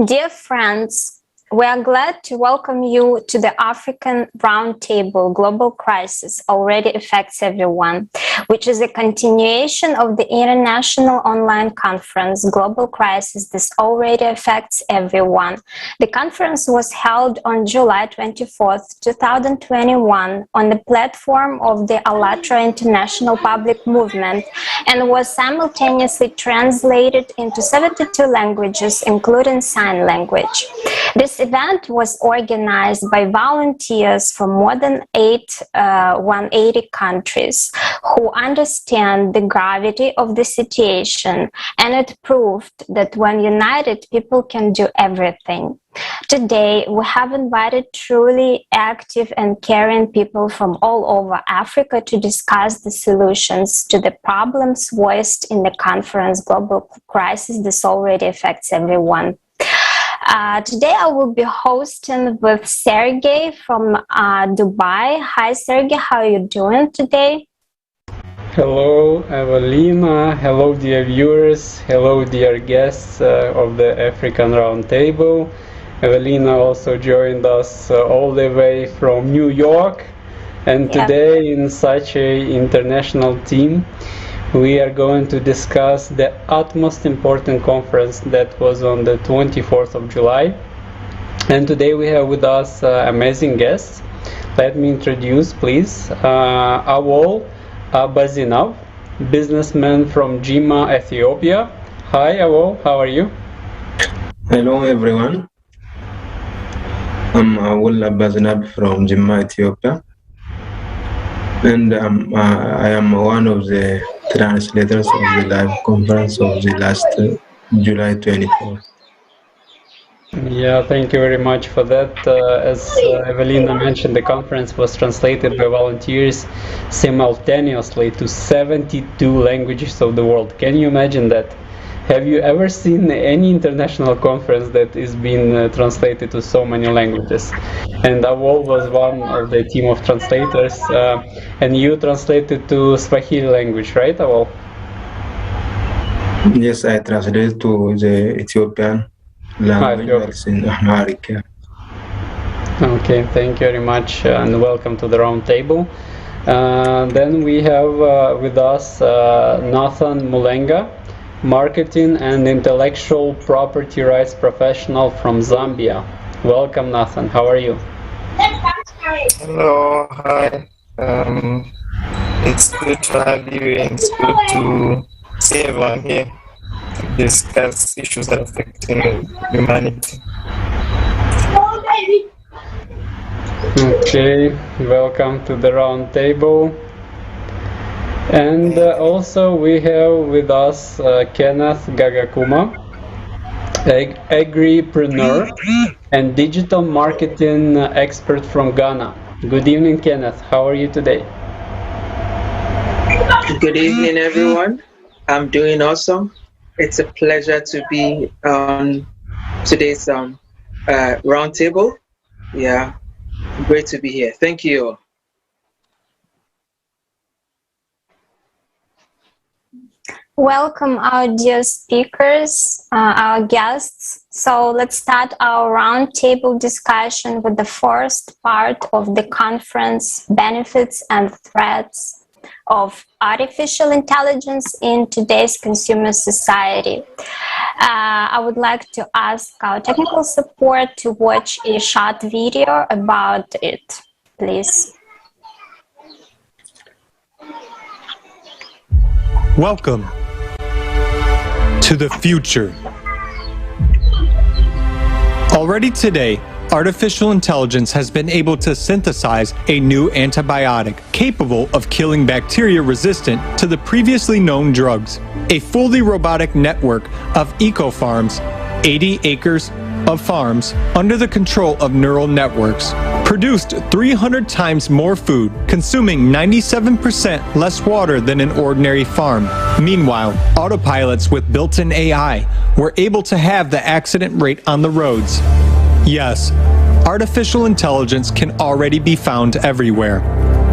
Dear friends, we are glad to welcome you to the African Roundtable Global Crisis Already Affects Everyone, which is a continuation of the international online conference Global Crisis This Already Affects Everyone. The conference was held on July 24th, 2021 on the platform of the ALLATRA International Public Movement and was simultaneously translated into 72 languages, including sign language. This event was organized by volunteers from more than 180 countries who understand the gravity of the situation, and it proved that when united, people can do everything. Today, we have invited truly active and caring people from all over Africa to discuss the solutions to the problems voiced in the conference Global Crisis This Already Affects Everyone. Today I will be hosting with Sergey from Dubai. Hi Sergey, how are you doing today? Hello Evelina, hello dear viewers, hello dear guests of the African Roundtable. Evelina also joined us all the way from New York, and today in such an international team we are going to discuss the utmost important conference that was on the 24th of July. And today we have with us amazing guests. Let me introduce, please, Awol Abazinov, businessman from Jimma, Ethiopia. Hi Awol, how are you? Hello everyone. I'm Awol Abazinov from Jimma, Ethiopia. And I am one of the translators of the live conference of the last July 24th. Yeah, thank you very much for that. As Evelina mentioned, the conference was translated by volunteers simultaneously to 72 languages of the world. Can you imagine that? Have you ever seen any international conference that is being translated to so many languages? And Awol was one of the team of translators, and you translated to Swahili language, right, Awol? Yes, I translated to the Ethiopian language in Amharic. Okay, thank you very much, and welcome to the round table. Then we have with us Nathan Mulenga, marketing and intellectual property rights professional from Zambia. Welcome, Nathan. How are you? Hello, hi. It's good to have you, and it's good to see everyone here to discuss issues that affect humanity. Okay, welcome to the round table. And also we have with us Kenneth Gagakuma, agripreneur and digital marketing expert from Ghana. Good evening, Kenneth. How are you today? Good evening, everyone. I'm doing awesome. It's a pleasure to be on today's roundtable. Yeah, great to be here. Thank you. Welcome our dear speakers, our guests. So let's start our roundtable discussion with the first part of the conference, benefits and threats of artificial intelligence in today's consumer society. I would like to ask our technical support to watch a short video about it, please. Welcome to the future. Already today, artificial intelligence has been able to synthesize a new antibiotic capable of killing bacteria resistant to the previously known drugs. A fully robotic network of eco-farms, 80 acres of farms under the control of neural networks, produced 300 times more food, consuming 97% less water than an ordinary farm. Meanwhile, autopilots with built-in AI were able to halve the accident rate on the roads. Yes, artificial intelligence can already be found everywhere.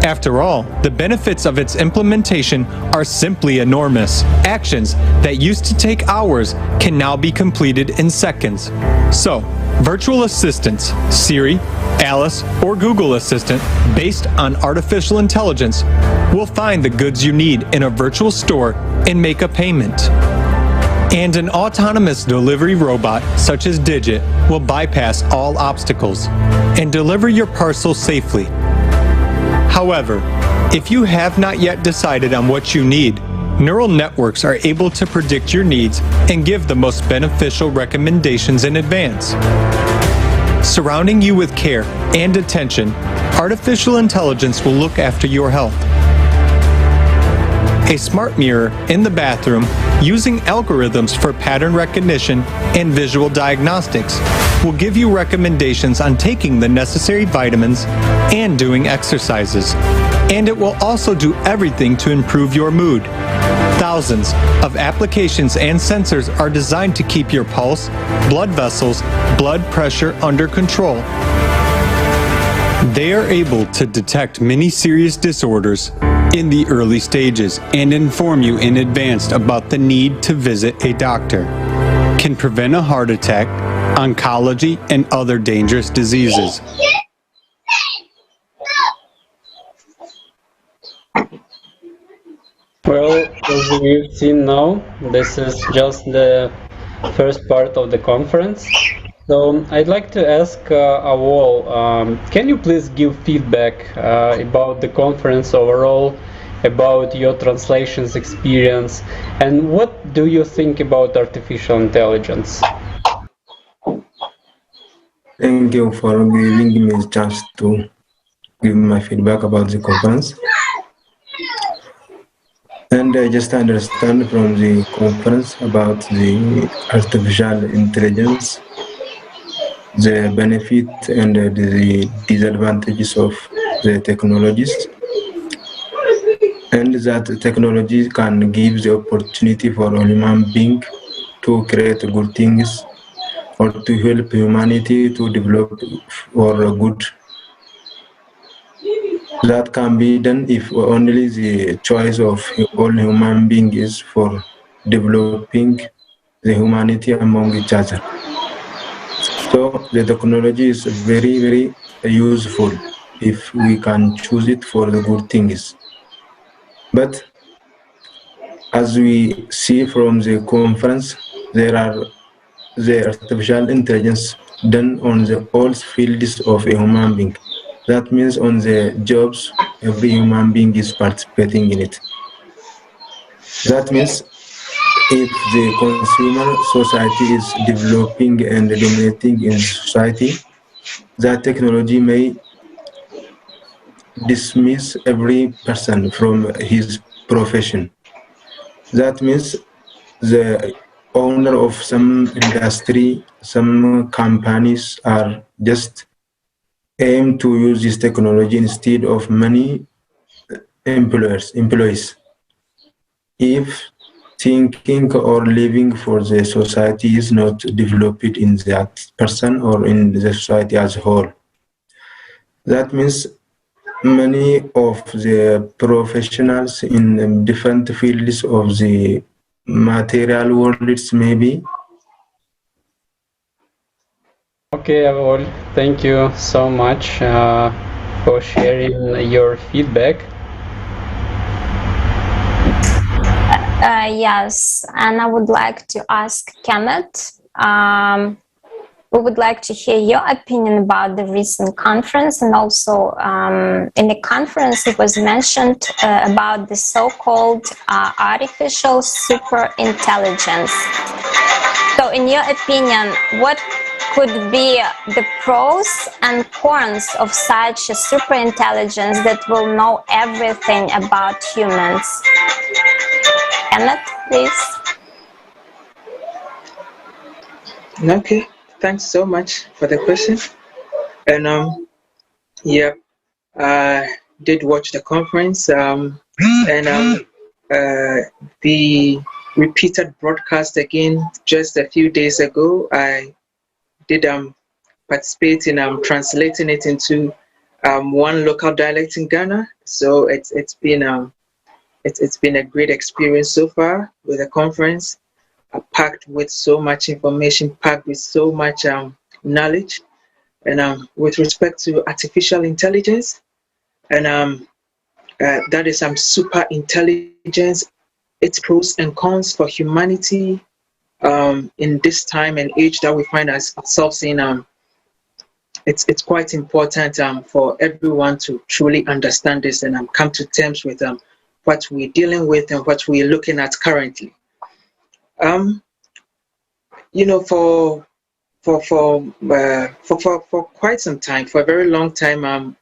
After all, the benefits of its implementation are simply enormous. Actions that used to take hours can now be completed in seconds. So, virtual assistants, Siri, Alice, or Google Assistant, based on artificial intelligence, will find the goods you need in a virtual store and make a payment. And an autonomous delivery robot, such as Digit, will bypass all obstacles and deliver your parcel safely. However, if you have not yet decided on what you need, neural networks are able to predict your needs and give the most beneficial recommendations in advance. Surrounding you with care and attention, artificial intelligence will look after your health. A smart mirror in the bathroom, using algorithms for pattern recognition and visual diagnostics, will give you recommendations on taking the necessary vitamins and doing exercises. And it will also do everything to improve your mood. Thousands of applications and sensors are designed to keep your pulse, blood vessels, blood pressure under control. They are able to detect many serious disorders in the early stages and inform you in advance about the need to visit a doctor, can prevent a heart attack, oncology, and other dangerous diseases. Well, as we've seen now, this is just the first part of the conference. So I'd like to ask Awol, can you please give feedback about the conference overall, about your translations experience, and what do you think about artificial intelligence? Thank you for giving me a chance to give my feedback about the conference. And I just understand from the conference about the artificial intelligence, the benefit and the disadvantages of the technologies, and that technology can give the opportunity for a human being to create good things or to help humanity to develop for a good. That can be done if only the choice of all human beings is for developing the humanity among each other. So the technology is very, very useful if we can choose it for the good things. But as we see from the conference, there are the artificial intelligence done on the all fields of a human being. That means on the jobs, every human being is participating in it. That means if the consumer society is developing and dominating in society, that technology may dismiss every person from his profession. That means the owner of some industry, some companies are just aim to use this technology instead of many employees. If thinking or living for the society is not developed in that person or in the society as a whole. That means many of the professionals in different fields of the material worlds maybe. Okay, Awol, thank you so much for sharing your feedback. Yes, and I would like to ask Kenneth. We would like to hear your opinion about the recent conference, and also in the conference it was mentioned about the so-called artificial superintelligence. So in your opinion, what could be the pros and cons of such a superintelligence that will know everything about humans? Kenneth, please. Okay, thanks so much for the question. And yeah, I did watch the conference, and the repeated broadcast again just a few days ago. I did participate in translating it into one local dialect in Ghana. So it's been a great experience so far with the conference, packed with so much information, packed with so much knowledge, and with respect to artificial intelligence, and that is super intelligence, its pros and cons for humanity in this time and age that we find ourselves in. It's quite important for everyone to truly understand this and come to terms with what we're dealing with and what we're looking at currently. You know, for quite some time, for a very long time,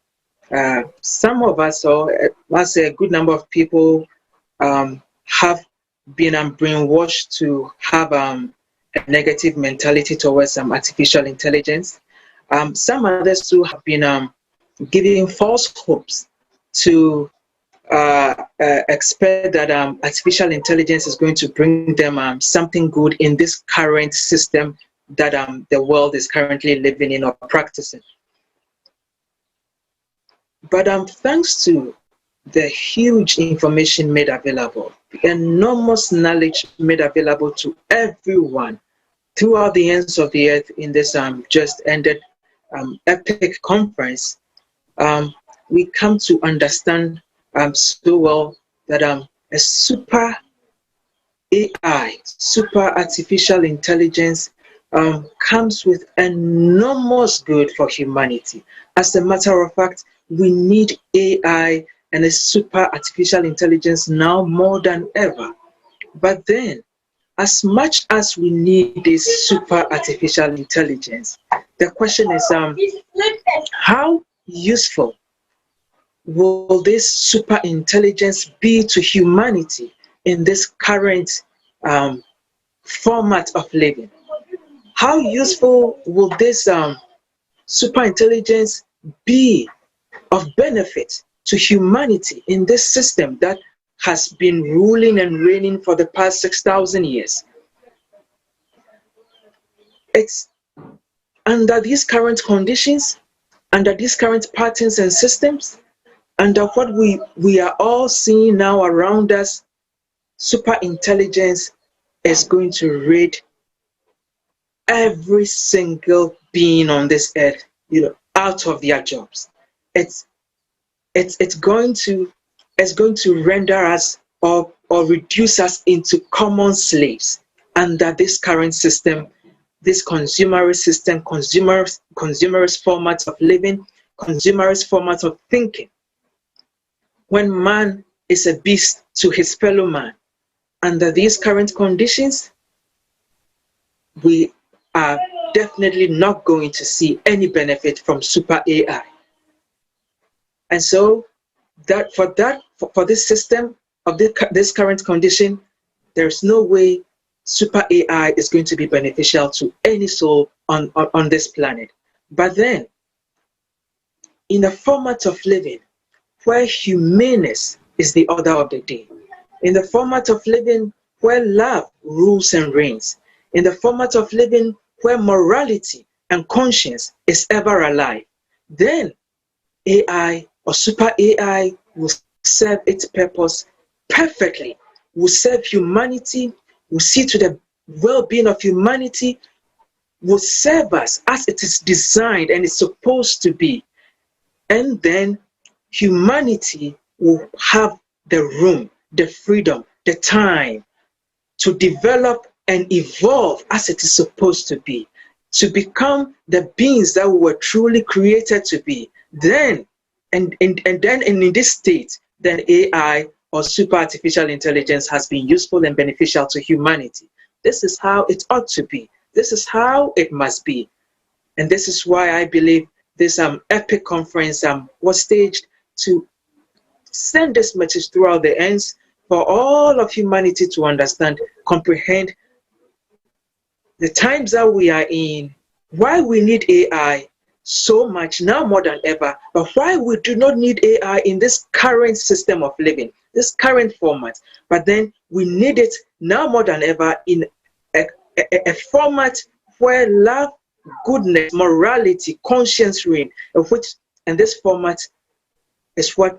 some of us, or I'll say a good number of people, have been brainwashed to have a negative mentality towards artificial intelligence. Some others too have been giving false hopes to expect that artificial intelligence is going to bring them something good in this current system that the world is currently living in or practicing. But thanks to the huge information made available, the enormous knowledge made available to everyone throughout the ends of the earth in this just ended epic conference, we come to understand so well that a super AI, super artificial intelligence, comes with enormous good for humanity. As a matter of fact, we need AI and a super artificial intelligence now more than ever. But then, as much as we need this super artificial intelligence, the question is, how useful will this super intelligence be to humanity in this current format of living? How useful will this super intelligence be of benefit to humanity in this system that has been ruling and reigning for the past 6,000 years? It's under these current conditions, under these current patterns and systems, under what we are all seeing now around us, super intelligence is going to raid every single being on this earth, out of their jobs. It's going to render us or reduce us into common slaves under this current system, this consumerist system, consumerist format of living, consumerist format of thinking. When man is a beast to his fellow man, under these current conditions, we are definitely not going to see any benefit from super AI. And so for this system of this current condition, there's no way super AI is going to be beneficial to any soul on this planet. But then, in a format of living where humaneness is the order of the day, in the format of living where love rules and reigns, in the format of living where morality and conscience is ever alive, then AI or super AI will serve its purpose perfectly, will serve humanity, will see to the well-being of humanity, will serve us as it is designed and is supposed to be. And then humanity will have the room, the freedom, the time to develop and evolve as it is supposed to be, to become the beings that we were truly created to be. Then, and in this state, then AI or super artificial intelligence has been useful and beneficial to humanity. This is how it ought to be. This is how it must be. And this is why I believe this epic conference was staged to send this message throughout the ends for all of humanity to understand, comprehend the times that we are in, why we need AI so much now more than ever, but why we do not need AI in this current system of living, this current format. But then we need it now more than ever in a format where love, goodness, morality, conscience reign, of which and this format is what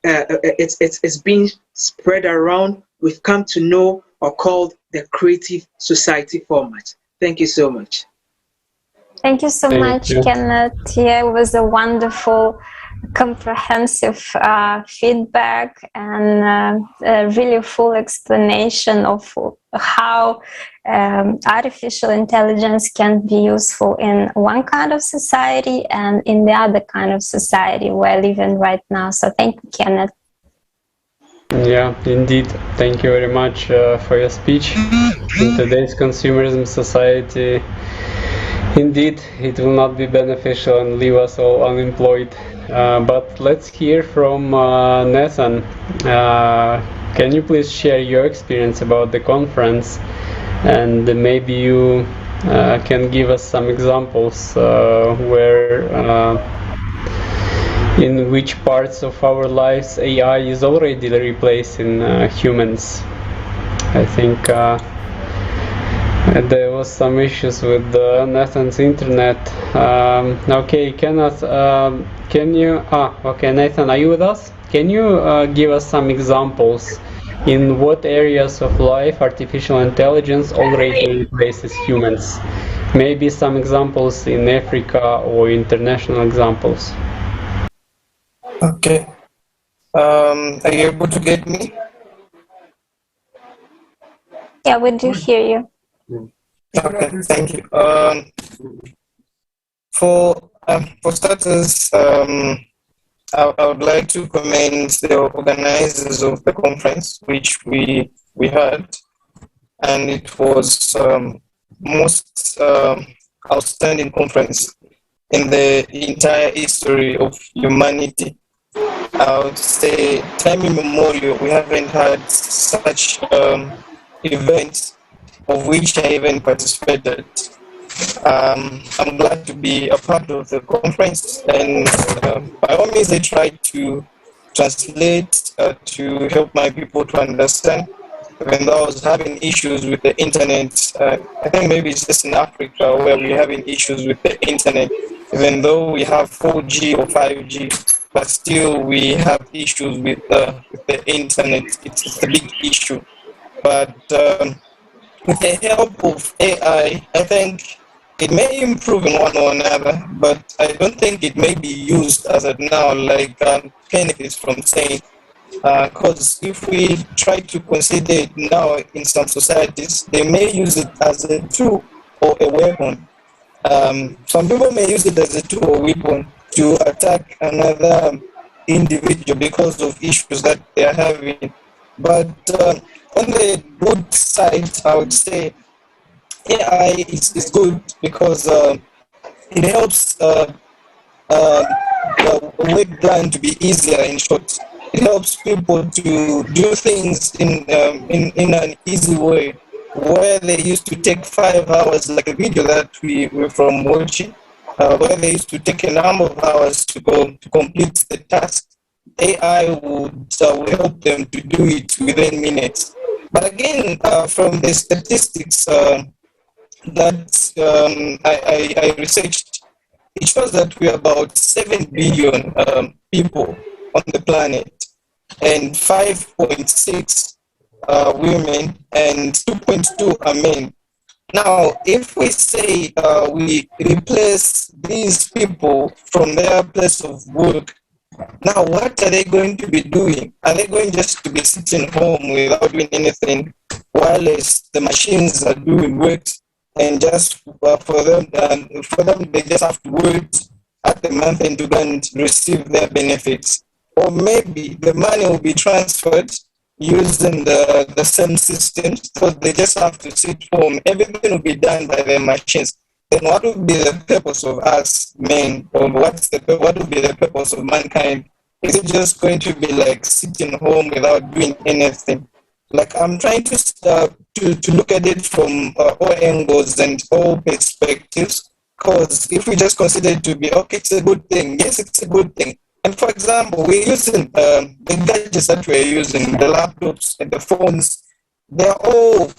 it's being spread around. We've come to know or called the Creative Society format. Thank you so much. Thank you so much, Kenneth. Yeah, it was a wonderful, comprehensive feedback and a really full explanation of how artificial intelligence can be useful in one kind of society and in the other kind of society we're living right now. So thank you, Kenneth. Yeah, indeed. Thank you very much for your speech. In today's consumerism society, indeed, it will not be beneficial and leave us all unemployed. But let's hear from Nathan. Can you please share your experience about the conference, and maybe you can give us some examples where in which parts of our lives AI is already replacing humans. I think there was some issues with Nathan's internet. Okay, Kenneth, can you? Okay, Nathan, are you with us? Can you give us some examples in what areas of life artificial intelligence already replaces humans? Maybe some examples in Africa or international examples. Okay. Are you able to get me? Yeah, we do hear you. Okay, thank you. For starters, I would like to commend the organizers of the conference, which we had, and it was most outstanding conference in the entire history of humanity. I would say, time immemorial, we haven't had such events of which I even participated. I'm glad to be a part of the conference, and by all means I tried to translate to help my people to understand. Even though I was having issues with the internet, I think maybe it's just in Africa where we're having issues with the internet. Even though we have 4G or 5G, but still we have issues with the internet. It's a big issue. But with the help of AI, I think it may improve in one or another, but I don't think it may be used as of now, like Kenneth is from saying. Because if we try to consider it now in some societies, they may use it as a tool or a weapon. Some people may use it as a tool or weapon to attack another individual because of issues that they are having. But on the good side, I would say AI is good because it helps the work done to be easier. In short, it helps people to do things in an easy way, where they used to take 5 hours, like a video that we were from watching, where they used to take a number of hours to complete the task. AI would help them to do it within minutes. But again, from the statistics that I researched, it shows that we are about 7 billion people on the planet, and 5.6 women and 2.2 are men. Now, if we say we replace these people from their place of work, now what are they going to be doing? Are they going just to be sitting home without doing anything, while the machines are doing work, and just for them they just have to work at the month and to go and receive their benefits? Or maybe the money will be transferred using the same systems, so they just have to sit home. Everything will be done by the machines. Then what would be the purpose of us men, or what would be the purpose of mankind? Is it just going to be like sitting home without doing anything? Like, I'm trying to look at it from all angles and all perspectives, because if we just consider it to be, okay, it's a good thing, yes, it's a good thing. And for example, we're using the gadgets that we're using, the laptops and the phones, they're all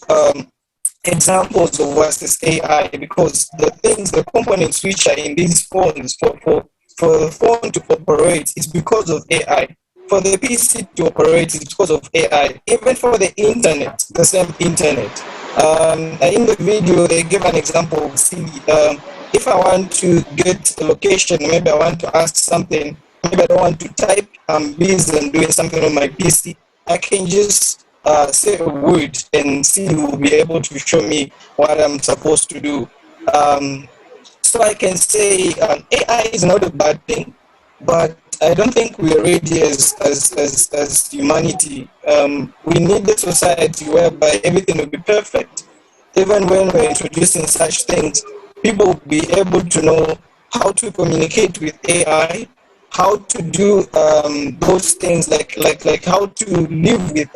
examples of what is AI, because the components which are in these phones for for the phone to operate, it's because of AI. For the PC to operate, it's because of AI. Even for the internet, the same internet. In the video, they give an example. See, if I want to get a location, maybe I want to ask something, maybe I don't want to type, I'm busy and doing something on my PC, I can just say a word and Siri will be able to show me what I'm supposed to do. So I can say AI is not a bad thing, but I don't think we're ready as humanity. We need a society whereby everything will be perfect. Even when we're introducing such things, people will be able to know how to communicate with AI, how to do those things like how to live with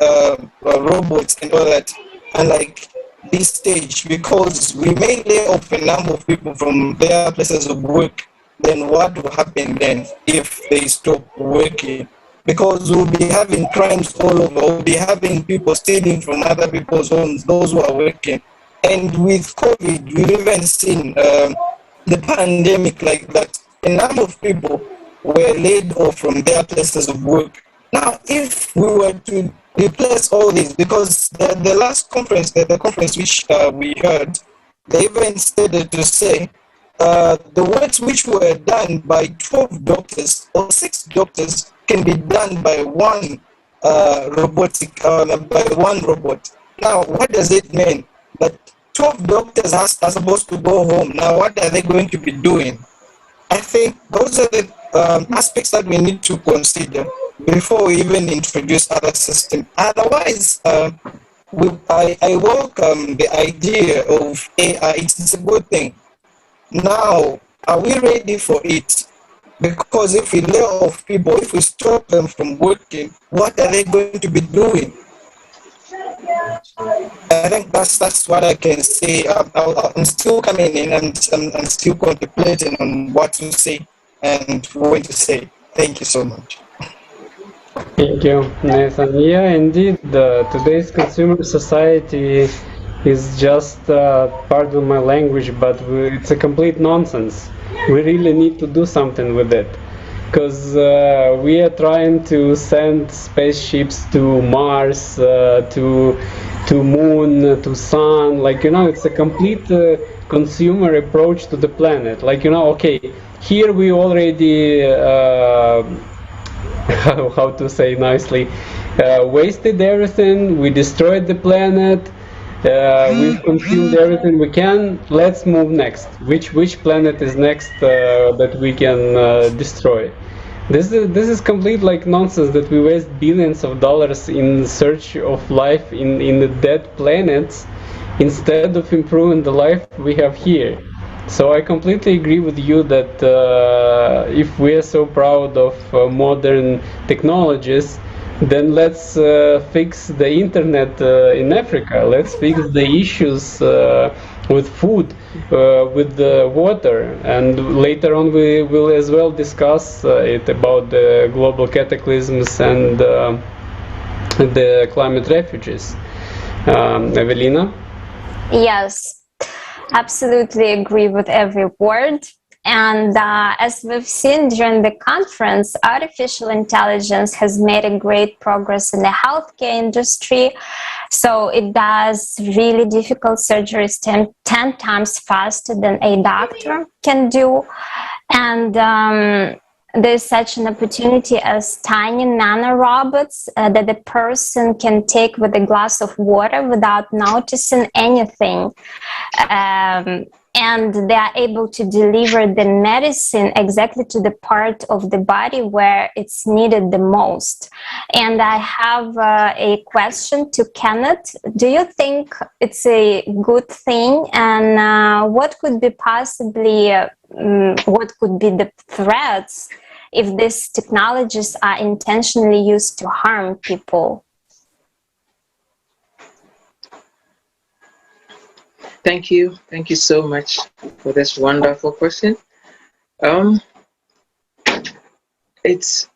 robots and all that, and like this stage, because we may lay off a number of people from their places of work. Then what will happen then if they stop working? Because we'll be having crimes all over. We'll be having people stealing from other people's homes, those who are working. And with COVID, we've even seen the pandemic like that. A number of people were laid off from their places of work. Now, if we were to replace all this, because the last conference, the conference which we heard, they even stated to say the works which were done by 12 doctors or 6 doctors can be done by one by one robot. Now, what does it mean? That 12 doctors are supposed to go home. Now, what are they going to be doing? I think those are the aspects that we need to consider before we even introduce other systems. Otherwise, I welcome the idea of AI. It's a good thing. Now, are we ready for it? Because if we lay off people, if we stop them from working, what are they going to be doing? I think that's what I can say. I'm still coming in and I'm still contemplating on what to say and when to say. Thank you so much. Thank you, Nathan. Yeah, indeed, today's consumer society is just, pardon my language, but it's a complete nonsense. We really need to do something with it, because we are trying to send spaceships to Mars, to Moon, to Sun. Like, it's a complete consumer approach to the planet. Like, okay, here we already how to say nicely, wasted everything, we destroyed the planet, we've consumed everything we can, let's move next. Which planet is next that we can destroy? This is complete like nonsense, that we waste billions of dollars in search of life in the dead planets instead of improving the life we have here. So I completely agree with you that if we are so proud of modern technologies, then let's fix the internet in Africa. Let's fix the issues with food, with the water, and later on we will as well discuss it about the global cataclysms and the climate refugees. Evelina? Yes. Absolutely agree with every word. And as we've seen during the conference, artificial intelligence has made a great progress in the healthcare industry. So it does really difficult surgeries 10 times faster than a doctor can do. And there's such an opportunity as tiny nanorobots that the person can take with a glass of water without noticing anything. And they are able to deliver the medicine exactly to the part of the body where it's needed the most. And I have a question to Kenneth. Do you think it's a good thing? And what could be possibly, what could be the threats if these technologies are intentionally used to harm people? Thank you so much for this wonderful question. It's,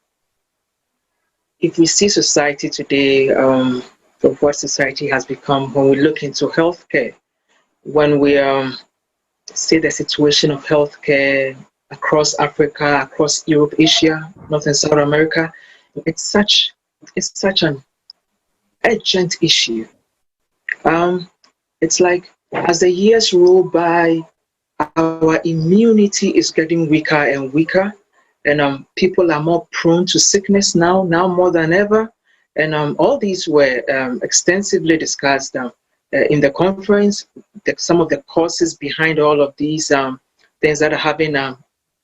if we see society today, of what society has become, when we look into healthcare, when we see the situation of healthcare across Africa, across Europe, Asia, North and South America. It's such an urgent issue. It's like as the years roll by, our immunity is getting weaker and weaker, and people are more prone to sickness now more than ever. And all these were extensively discussed in the conference. Some of the causes behind all of these things that are having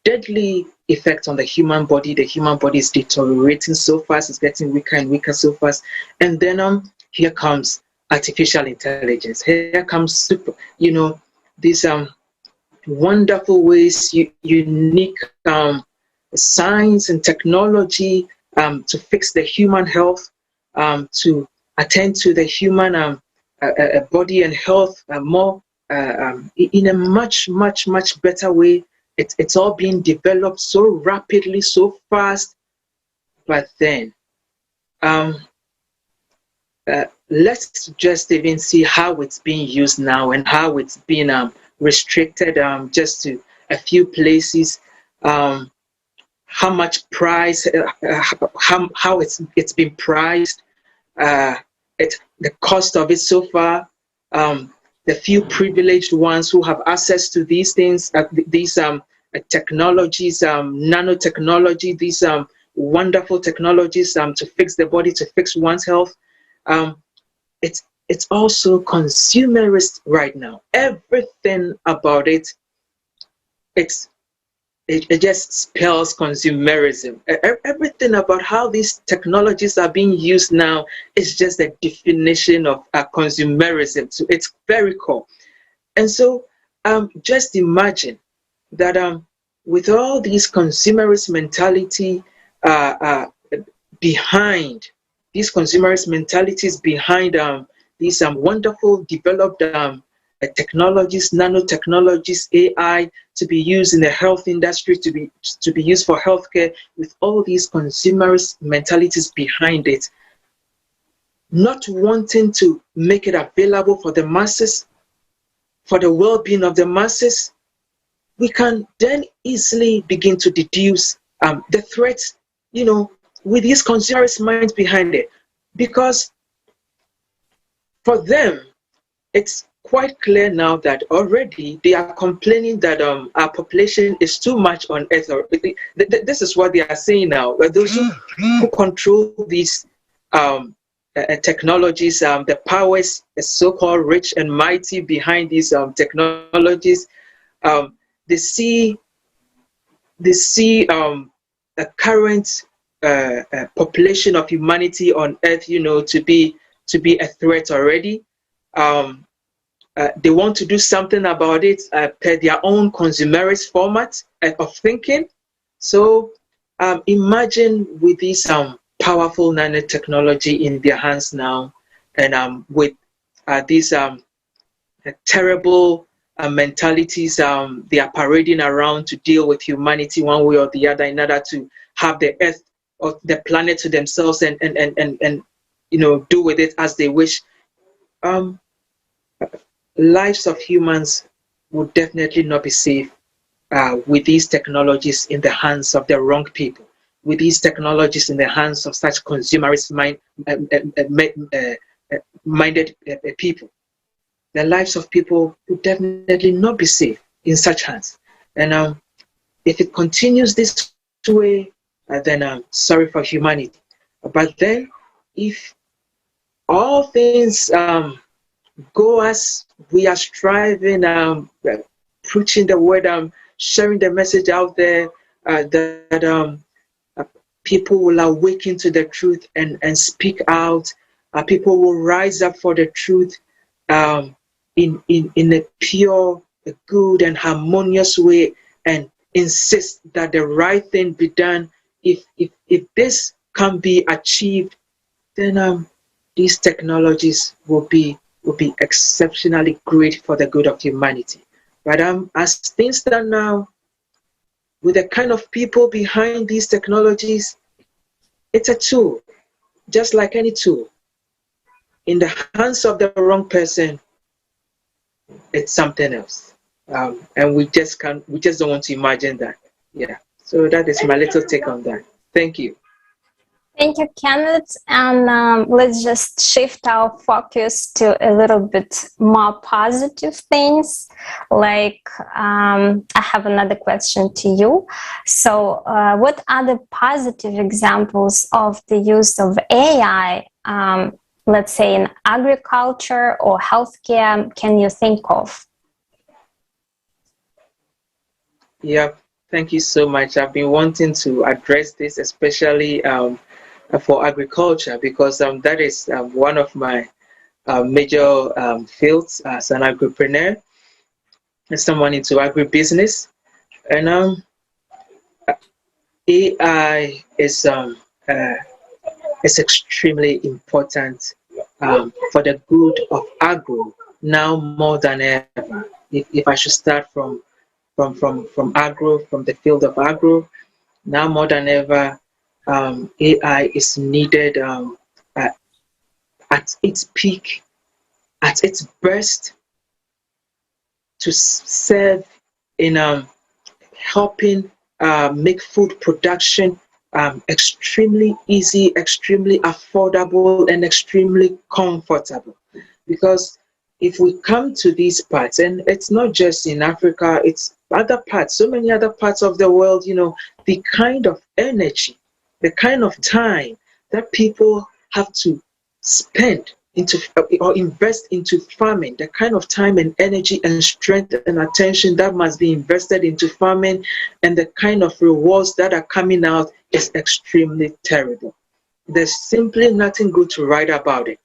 deadly effect on the human body. The human body is deteriorating so fast, it's getting weaker and weaker so fast. And then here comes artificial intelligence. Here comes these wonderful ways, unique science and technology to fix the human health, to attend to the human body and health more in a much better way. It's all being developed so rapidly, so fast. But then let's just even see how it's being used now and how it's being restricted just to a few places. How much price, how it's been priced, the cost of it so far. The few privileged ones who have access to these things, these technologies, nanotechnology, these wonderful technologies to fix the body, to fix one's health. It's also consumerist right now. Everything about it, it just spells consumerism. Everything about how these technologies are being used now is just a definition of consumerism. So it's very core. And so just imagine that with all these consumerist mentality behind, these consumerist mentalities behind these wonderful developed technologies, nanotechnologies, AI, to be used in the health industry, to be used for healthcare, with all these consumerist mentalities behind it, not wanting to make it available for the masses, for the well-being of the masses, we can then easily begin to deduce the threats, with these consumerist minds behind it. Because for them, it's quite clear now that already they are complaining that our population is too much on Earth. This is what they are saying now. Those who control these technologies, the powers, so-called rich and mighty behind these technologies, they see a current population of humanity on Earth, to be a threat already. They want to do something about it per their own consumerist format of thinking. So imagine with this powerful nanotechnology in their hands now, and with these terrible mentalities they are parading around to deal with humanity one way or the other, in order to have the Earth or the planet to themselves and do with it as they wish. Lives of humans would definitely not be safe with these technologies in the hands of the wrong people, with these technologies in the hands of such consumerist minded people. The lives of people would definitely not be safe in such hands. And if it continues this way, then I'm sorry for humanity. But then, if all things go as we are striving, preaching the word, sharing the message out there, that people will awaken to the truth and speak out. People will rise up for the truth in a pure, good, and harmonious way, and insist that the right thing be done. If this can be achieved, then these technologies will be exceptionally great for the good of humanity. But as things stand now, with the kind of people behind these technologies, it's a tool, just like any tool. In the hands of the wrong person, it's something else. And we just don't want to imagine that. Yeah. So that is my little take on that. Thank you. Thank you, Kenneth. And let's just shift our focus to a little bit more positive things. Like, I have another question to you. So, what are the positive examples of the use of AI, let's say in agriculture or healthcare, can you think of? Yeah. Thank you so much. I've been wanting to address this, especially for agriculture, because that is one of my major fields as an agripreneur, as someone into agribusiness. And AI is extremely important for the good of agro now more than ever. If I should start from agro, from the field of agro, now more than ever, AI is needed at its peak, at its best, to serve in helping make food production extremely easy, extremely affordable, and extremely comfortable. Because if we come to these parts, and it's not just in Africa, it's other parts, so many other parts of the world, you know, the kind of energy, the kind of time that people have to spend into or invest into farming, the kind of time and energy and strength and attention that must be invested into farming, and the kind of rewards that are coming out is extremely terrible. There's simply nothing good to write about it.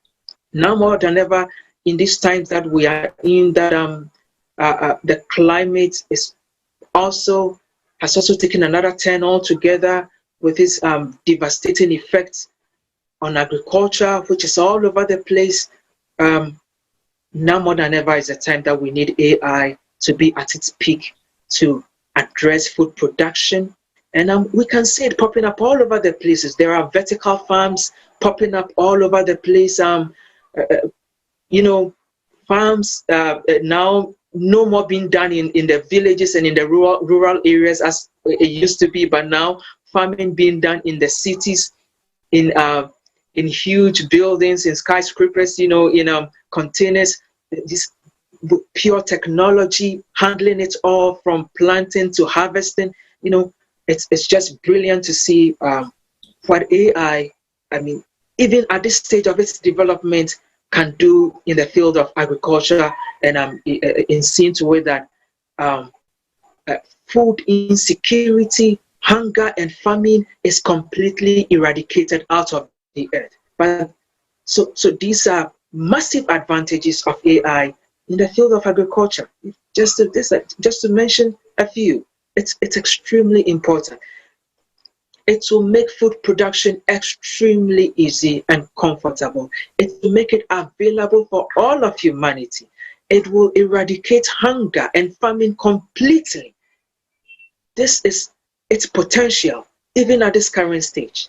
Now more than ever, in these times that we are in, that the climate is also has also taken another turn altogether, with its devastating effects on agriculture, which is all over the place. Now more than ever is a time that we need AI to be at its peak to address food production. And we can see it popping up all over the places. There are vertical farms popping up all over the place. You know, farms now no more being done in the villages and in the rural areas as it used to be, but now farming being done in the cities, in huge buildings, in skyscrapers, you know, in containers. This pure technology handling it all from planting to harvesting. You know, it's just brilliant to see what AI, I mean, even at this stage of its development, can do in the field of agriculture, and in seeing to it that food insecurity, hunger, and famine is completely eradicated out of the earth. But so these are massive advantages of AI in the field of agriculture. Just to mention a few, it's extremely important. It will make food production extremely easy and comfortable. It will make it available for all of humanity. It will eradicate hunger and famine completely. This is its potential, even at this current stage.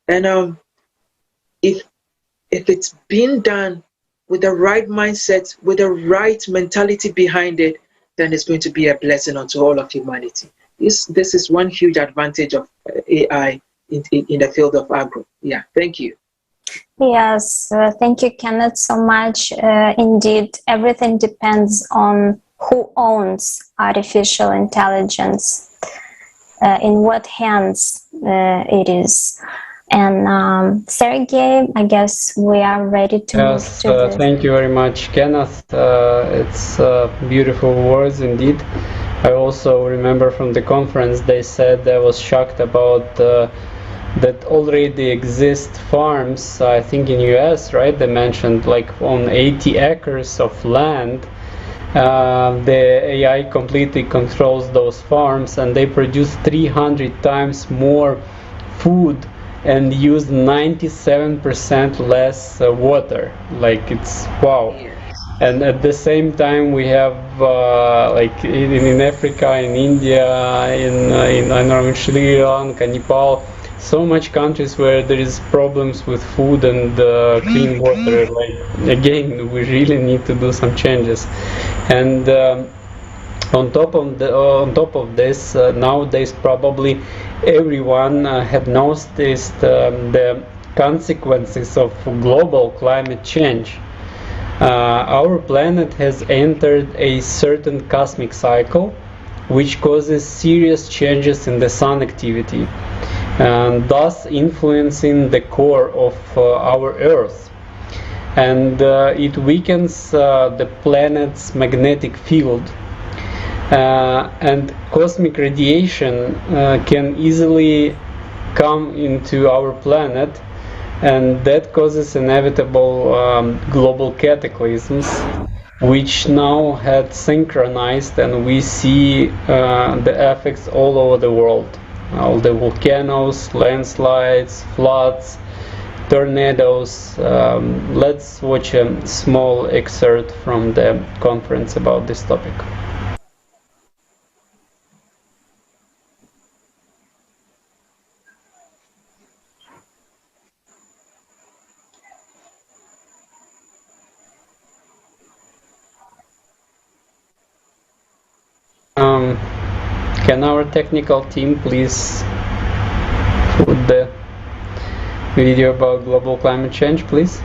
And if it's being done with the right mindset, with the right mentality behind it, then it's going to be a blessing unto all of humanity. This is one huge advantage of AI in the field of agro. Yeah, thank you. Yes, thank you, Kenneth, so much. Indeed, everything depends on who owns artificial intelligence, in what hands it is. And Sergey, I guess we are ready to move to this. Thank you very much, Kenneth. It's beautiful words indeed. I also remember from the conference they said, I was shocked about that already exist farms, I think in US, right? They mentioned like on 80 acres of land, the AI completely controls those farms, and they produce 300 times more food and use 97% less water. Like, it's wow. And at the same time, we have like in Africa, in India, in I don't know, in Sri Lanka, Nepal, so much countries where there is problems with food and clean water. Like, again, we really need to do some changes. And On top of this, nowadays probably everyone had noticed the consequences of global climate change. Our planet has entered a certain cosmic cycle which causes serious changes in the sun activity, and thus influencing the core of our Earth. And it weakens the planet's magnetic field. And cosmic radiation can easily come into our planet, and that causes inevitable global cataclysms, which now had synchronized, and we see the effects all over the world. All the volcanoes, landslides, floods, tornadoes. Let's watch a small excerpt from the conference about this topic. Can our technical team please put the video about global climate change, please?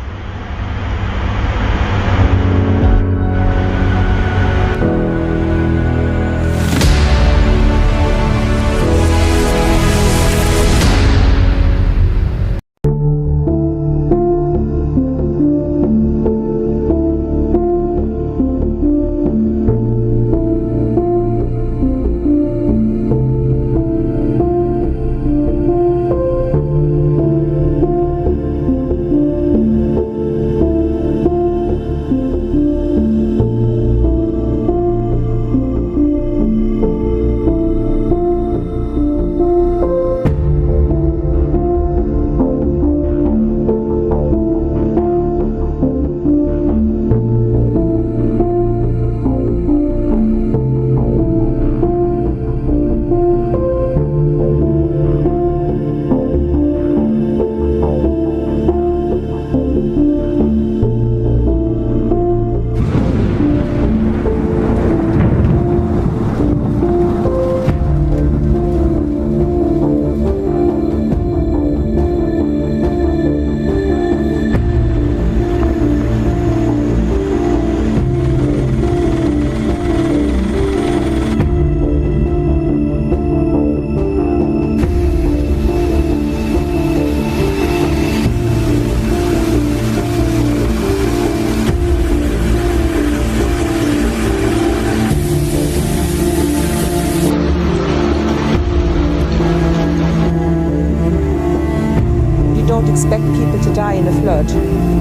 expect people to die in a flood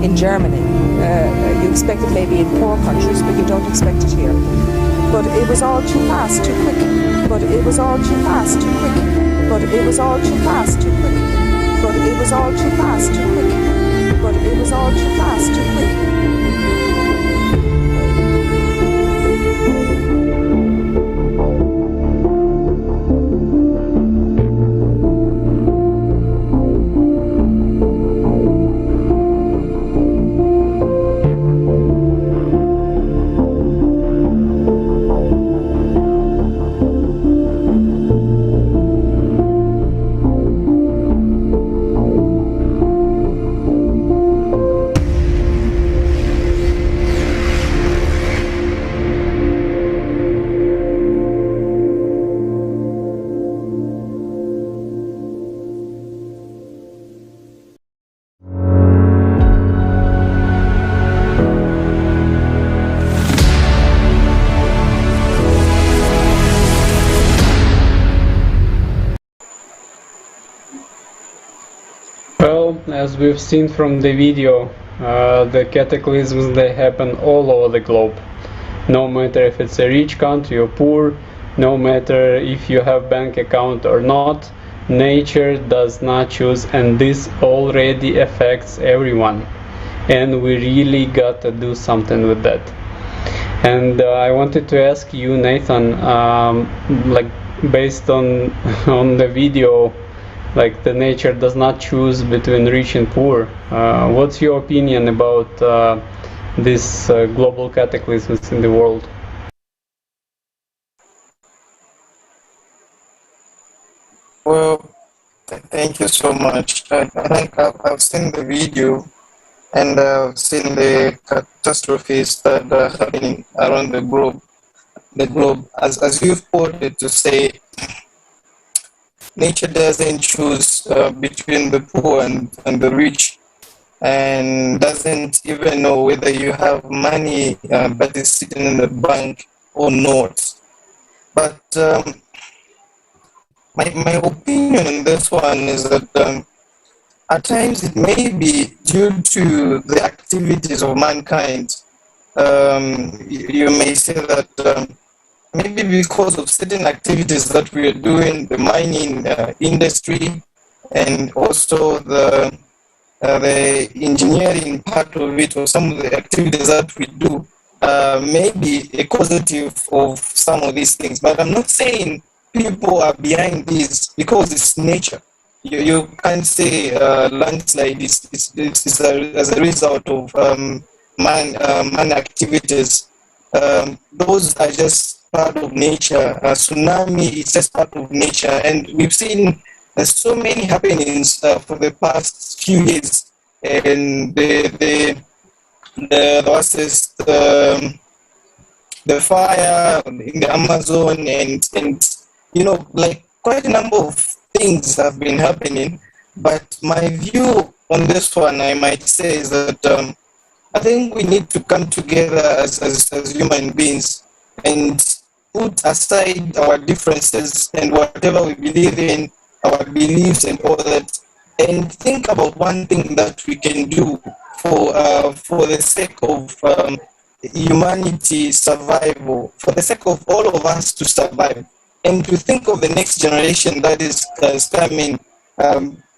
in Germany. You expect it maybe in poor countries, but you don't expect it here. But it was all too fast, too quick. But it was all too fast, too quick. But it was all too fast, too quick. But it was all too fast, too quick. But it was all too fast, too quick. As we've seen from the video, the cataclysms, they happen all over the globe. No matter if it's a rich country or poor, no matter if you have bank account or not, nature does not choose, and this already affects everyone. And we really got to do something with that. And I wanted to ask you, Nathan, like based on the video, like the nature does not choose between rich and poor. What's your opinion about this global cataclysms in the world? Well, thank you so much. I think I've seen the video and I've seen the catastrophes that are happening around the globe. As you've put it, to say nature doesn't choose between the poor and the rich, and doesn't even know whether you have money that is sitting in the bank or not. But my opinion on this one is that at times it may be due to the activities of mankind. You may say that maybe because of certain activities that we are doing, the mining industry, and also the engineering part of it, or some of the activities that we do, may be a causative of some of these things. But I'm not saying people are behind this, because it's nature. You can't say landslide is as a result of man activities. Those are just part of nature. Tsunami is just part of nature, and we've seen so many happenings for the past few years, and the fire in the Amazon, and like quite a number of things have been happening. But my view on this one, I might say, is that I think we need to come together as human beings and put aside our differences and whatever we believe in, our beliefs and all that, and think about one thing that we can do for the sake of humanity survival, for the sake of all of us to survive, and to think of the next generation that is coming,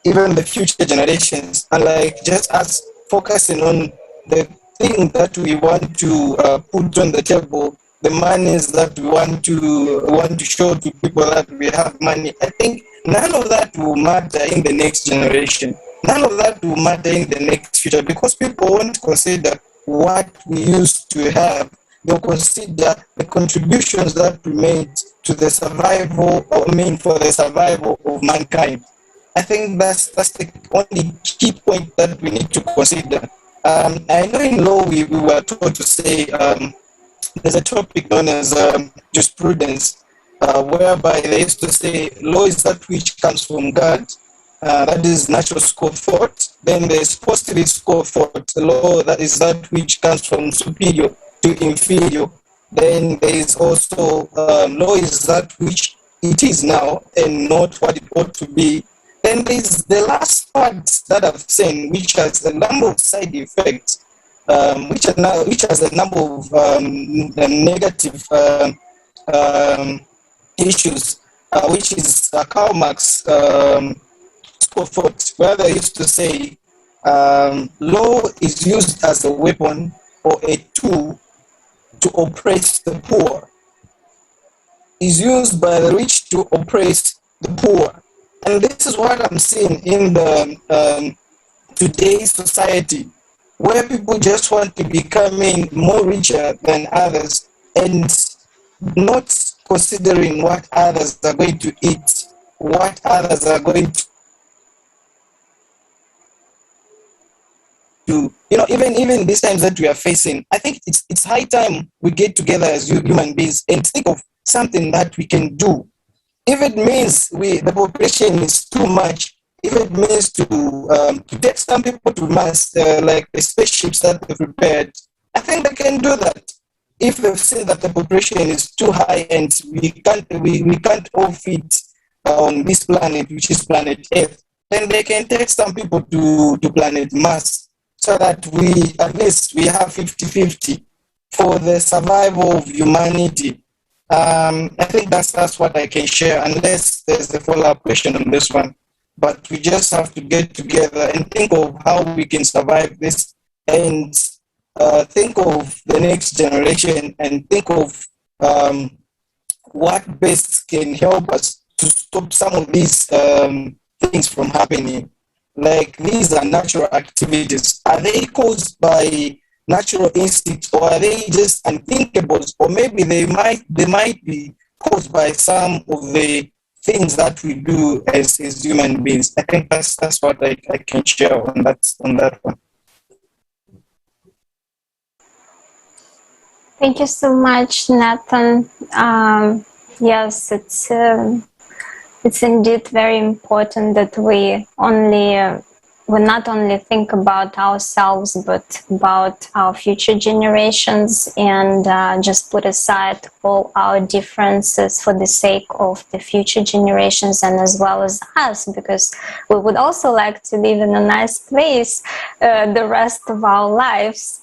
even the future generations, and like just us focusing on the thing that we want to put on the table, the monies that we want to show to people that we have money. I think none of that will matter in the next generation. None of that will matter in the next future, because people won't consider what we used to have. They'll consider the contributions that we made to the survival, for the survival of mankind. I think that's the only key point that we need to consider. I know in law we were taught to say there's a topic known as jurisprudence, whereby they used to say law is that which comes from God. That is natural school of thought. Then there's positive school of thought. Law, that is that which comes from superior to inferior. Then there is also law is that which it is now and not what it ought to be. Then there is the last part that I've seen, which has a number of side effects, which has a number of negative issues, which is Karl Marx school of thought, where they used to say law is used as a weapon or a tool to oppress the poor, is used by the rich to oppress the poor. And this is what I'm seeing in the today's society, where people just want to becoming more richer than others and not considering what others are going to eat, what others are going to do. Even these times that we are facing, I think it's high time we get together as human beings and think of something that we can do. If it means the population is too much, if it means to take some people to Mars, like the spaceships that they've prepared, I think they can do that. If they've said that the population is too high and we can't all fit on this planet, which is planet Earth, then they can take some people to planet Mars, so that we at least we have 50-50 for the survival of humanity. I think that's what I can share, unless there's a follow-up question on this one. But we just have to get together and think of how we can survive this, and think of the next generation, and think of what best can help us to stop some of these things from happening. Like, these are natural activities. Are they caused by natural instincts, or are they just unthinkables? Or maybe they might be caused by some of the things that we do as human beings. I think that's what I can share on that one. Thank you so much, Nathan. Yes, it's indeed very important that we not only think about ourselves, but about our future generations, and just put aside all our differences for the sake of the future generations and as well as us, because we would also like to live in a nice place the rest of our lives.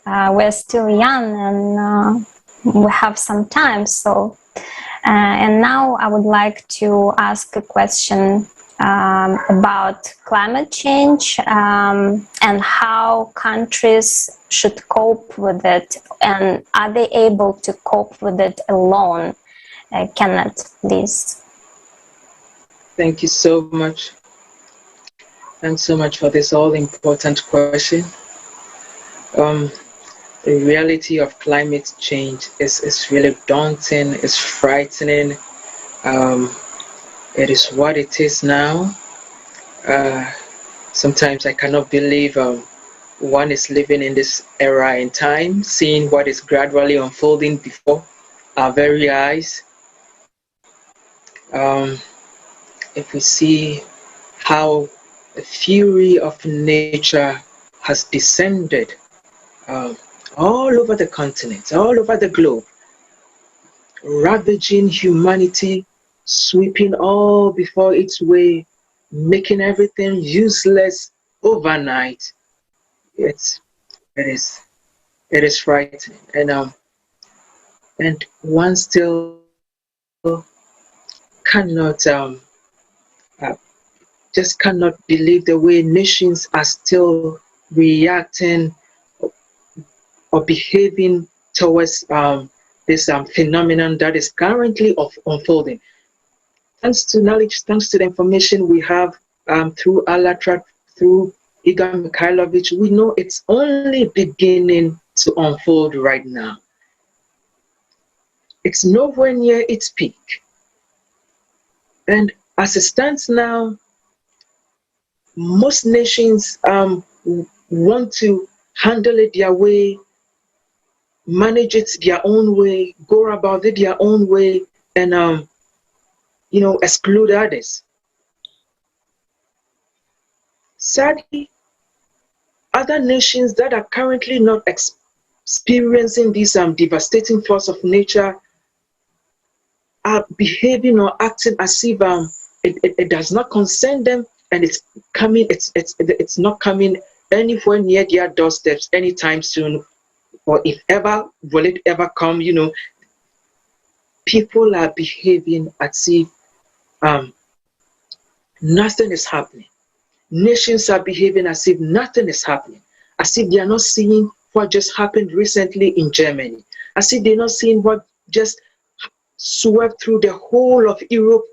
We're still young and we have some time. So, and now I would like to ask a question about climate change and how countries should cope with it, and are they able to cope with it alone? Kenneth, please. Thank you so much. Thanks so much for this all-important question. The reality of climate change is really daunting, it's frightening. It is what it is now. Sometimes I cannot believe one is living in this era in time, seeing what is gradually unfolding before our very eyes. If we see how the fury of nature has descended all over the continent, all over the globe, ravaging humanity, sweeping all before its way, making everything useless overnight. It is frightening, and one still cannot just cannot believe the way nations are still reacting or behaving towards this phenomenon that is currently unfolding. Thanks to knowledge, thanks to the information we have through ALLATRA, through Igor Mikhailovich, we know it's only beginning to unfold right now. It's nowhere near its peak. And as it stands now, most nations want to handle it their way, manage it their own way, go about it their own way, and exclude others. Sadly, other nations that are currently not experiencing this devastating force of nature are behaving or acting as if it does not concern them, and it's not coming anywhere near their doorsteps anytime soon, or if ever will it ever come. People are behaving as if nothing is happening. Nations are behaving as if nothing is happening, as if they are not seeing what just happened recently in Germany, as if they're not seeing what just swept through the whole of Europe,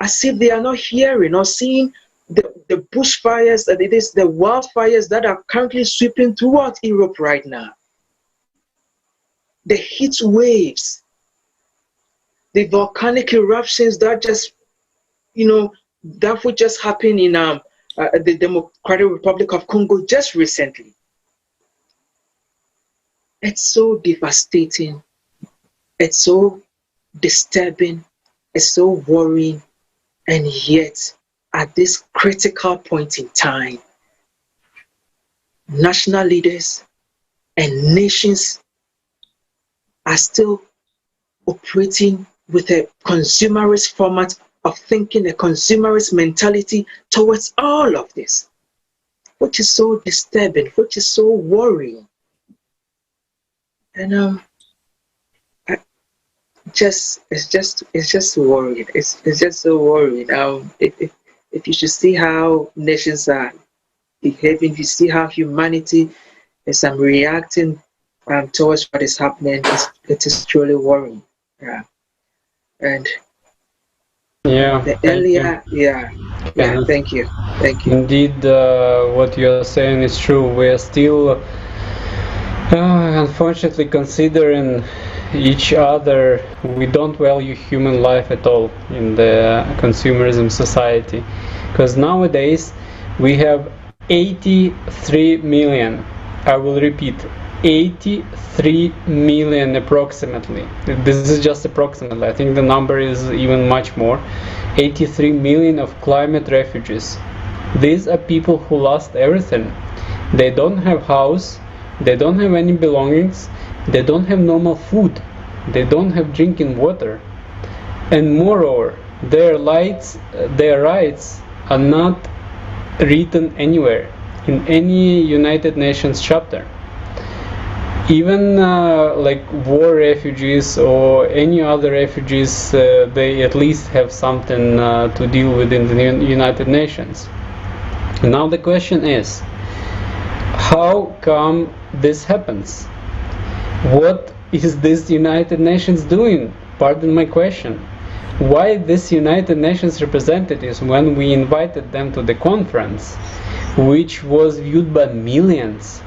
as if they are not hearing or seeing the bushfires, that it is the wildfires that are currently sweeping throughout Europe right now, the heat waves, the volcanic eruptions that just, that would just happen in the Democratic Republic of Congo just recently. It's so devastating. It's so disturbing. It's so worrying. And yet, at this critical point in time, national leaders and nations are still operating with a consumerist format of thinking, a consumerist mentality towards all of this, which is so disturbing, which is so worrying. And it's just worrying. It's just so worrying. If you should see how nations are behaving, if you see how humanity is reacting towards what is happening, it is truly worrying. Yeah. And the earlier, thank you. Indeed, what you're saying is true. We are still, unfortunately, considering each other. We don't value human life at all in the consumerism society, because nowadays we have 83 million, I will repeat, 83 million approximately. This is just approximately. I think the number is even much more. 83 million of climate refugees. These are people who lost everything. They don't have house, they don't have any belongings, they don't have normal food, they don't have drinking water, and moreover, their rights are not written anywhere in any United Nations chapter. Even like war refugees or any other refugees, they at least have something to deal with in the United Nations. Now the question is, how come this happens? What is this United Nations doing? Pardon my question. Why this United Nations representatives, when we invited them to the conference, which was viewed by millions,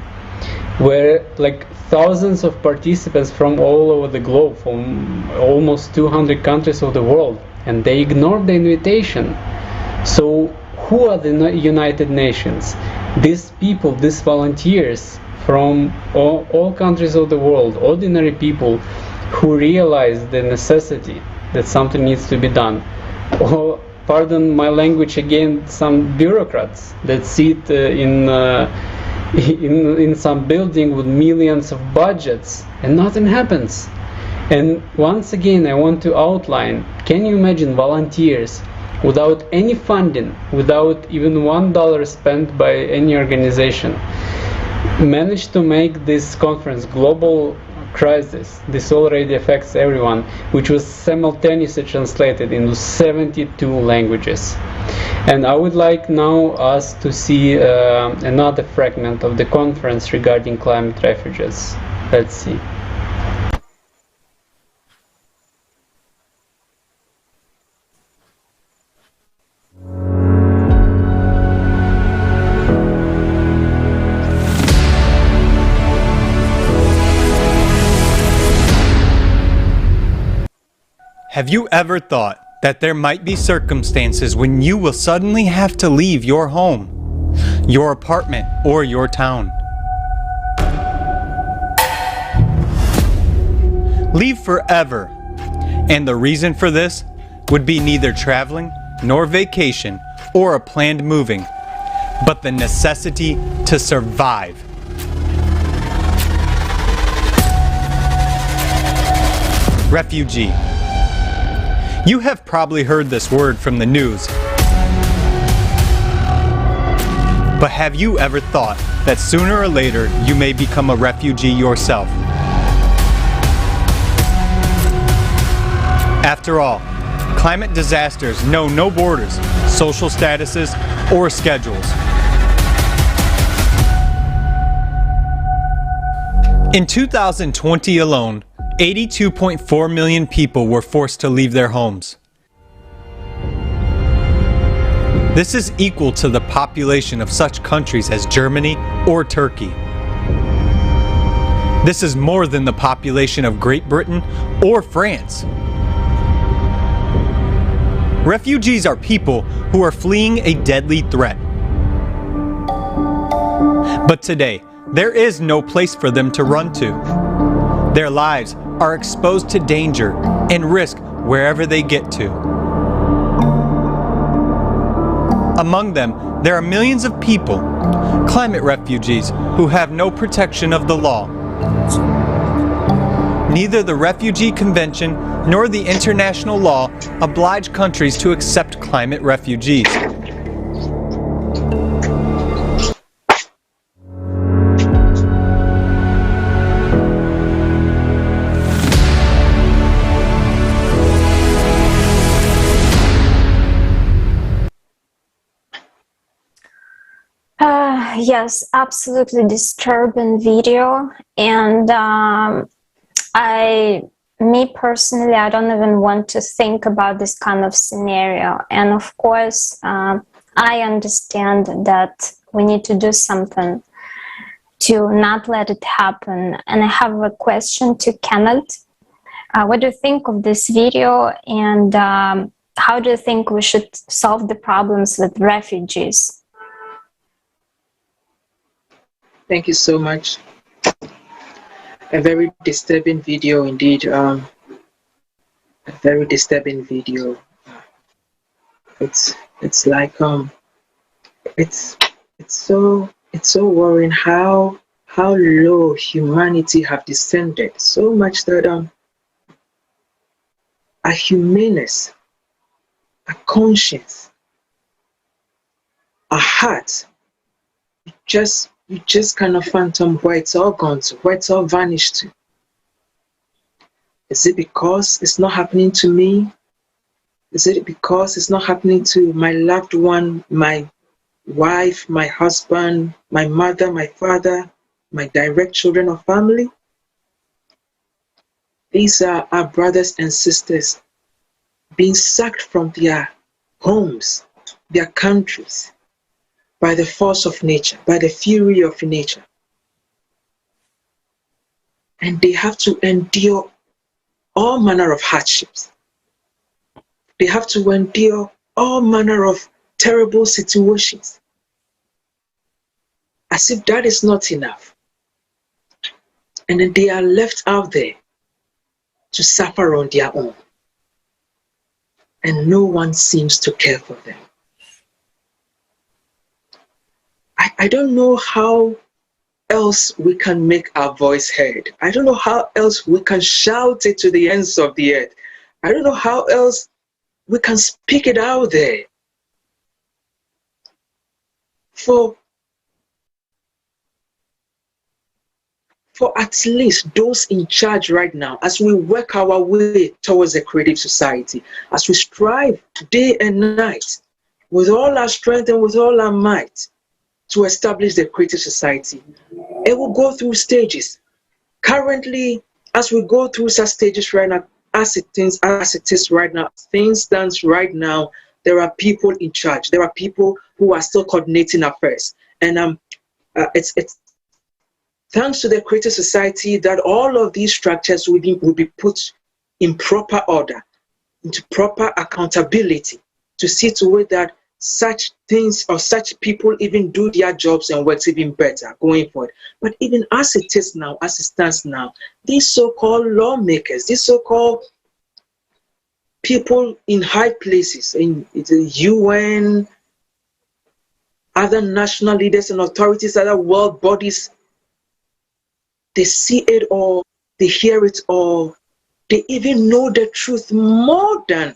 were like thousands of participants from all over the globe, from almost 200 countries of the world, and they ignored the invitation. So who are the United Nations? These people, these volunteers from all countries of the world, ordinary people who realize the necessity that something needs to be done. Or, pardon my language again, some bureaucrats that sit in some building with millions of budgets and nothing happens. And once again, I want to outline, can you imagine volunteers without any funding, without even $1 spent by any organization, managed to make this conference global crisis? This already affects everyone, which was simultaneously translated into 72 languages. And I would like now us to see another fragment of the conference regarding climate refugees. Let's see. Have you ever thought that there might be circumstances when you will suddenly have to leave your home, your apartment, or your town? Leave forever. And the reason for this would be neither traveling, nor vacation, or a planned moving, but the necessity to survive. Refugee. You have probably heard this word from the news. But have you ever thought that sooner or later you may become a refugee yourself? After all, climate disasters know no borders, social statuses, or schedules. In 2020 alone, 82.4 million people were forced to leave their homes. This is equal to the population of such countries as Germany or Turkey. This is more than the population of Great Britain or France. Refugees are people who are fleeing a deadly threat. But today, there is no place for them to run to. Their lives are exposed to danger and risk wherever they get to. Among them, there are millions of people, climate refugees, who have no protection of the law. Neither the Refugee Convention nor the international law oblige countries to accept climate refugees. Yes, absolutely disturbing video, and me personally, I don't even want to think about this kind of scenario. And of course, I understand that we need to do something to not let it happen. And I have a question to Kenneth. What do you think of this video, and how do you think we should solve the problems with refugees? Thank you so much. A very disturbing video indeed. A very disturbing video. It's like it's so worrying how low humanity have descended, so much that a humaneness, a conscience, a heart, you just kind of phantom where it's all gone to, where it's all vanished to. Is it because it's not happening to me? Is it because it's not happening to my loved one, my wife, my husband, my mother, my father, my direct children or family? These are our brothers and sisters being sacked from their homes, their countries, by the force of nature, by the fury of nature. And they have to endure all manner of hardships. They have to endure all manner of terrible situations. As if that is not enough. And then they are left out there to suffer on their own. And no one seems to care for them. I don't know how else we can make our voice heard. I don't know how else we can shout it to the ends of the earth. I don't know how else we can speak it out there. For at least those in charge right now, as we work our way towards a creative society, as we strive day and night with all our strength and with all our might to establish the creative society, it will go through stages. Currently, as we go through such stages right now, as it is right now, things stands right now, there are people in charge. There are people who are still coordinating affairs. And it's thanks to the creative society that all of these structures will be put in proper order, into proper accountability, to see to it that such things or such people even do their jobs and works even better going forward. But even as it is now, as it stands now, these so-called lawmakers, these so-called people in high places, in the UN, other national leaders and authorities, other world bodies, they see it all, they hear it all, they even know the truth more than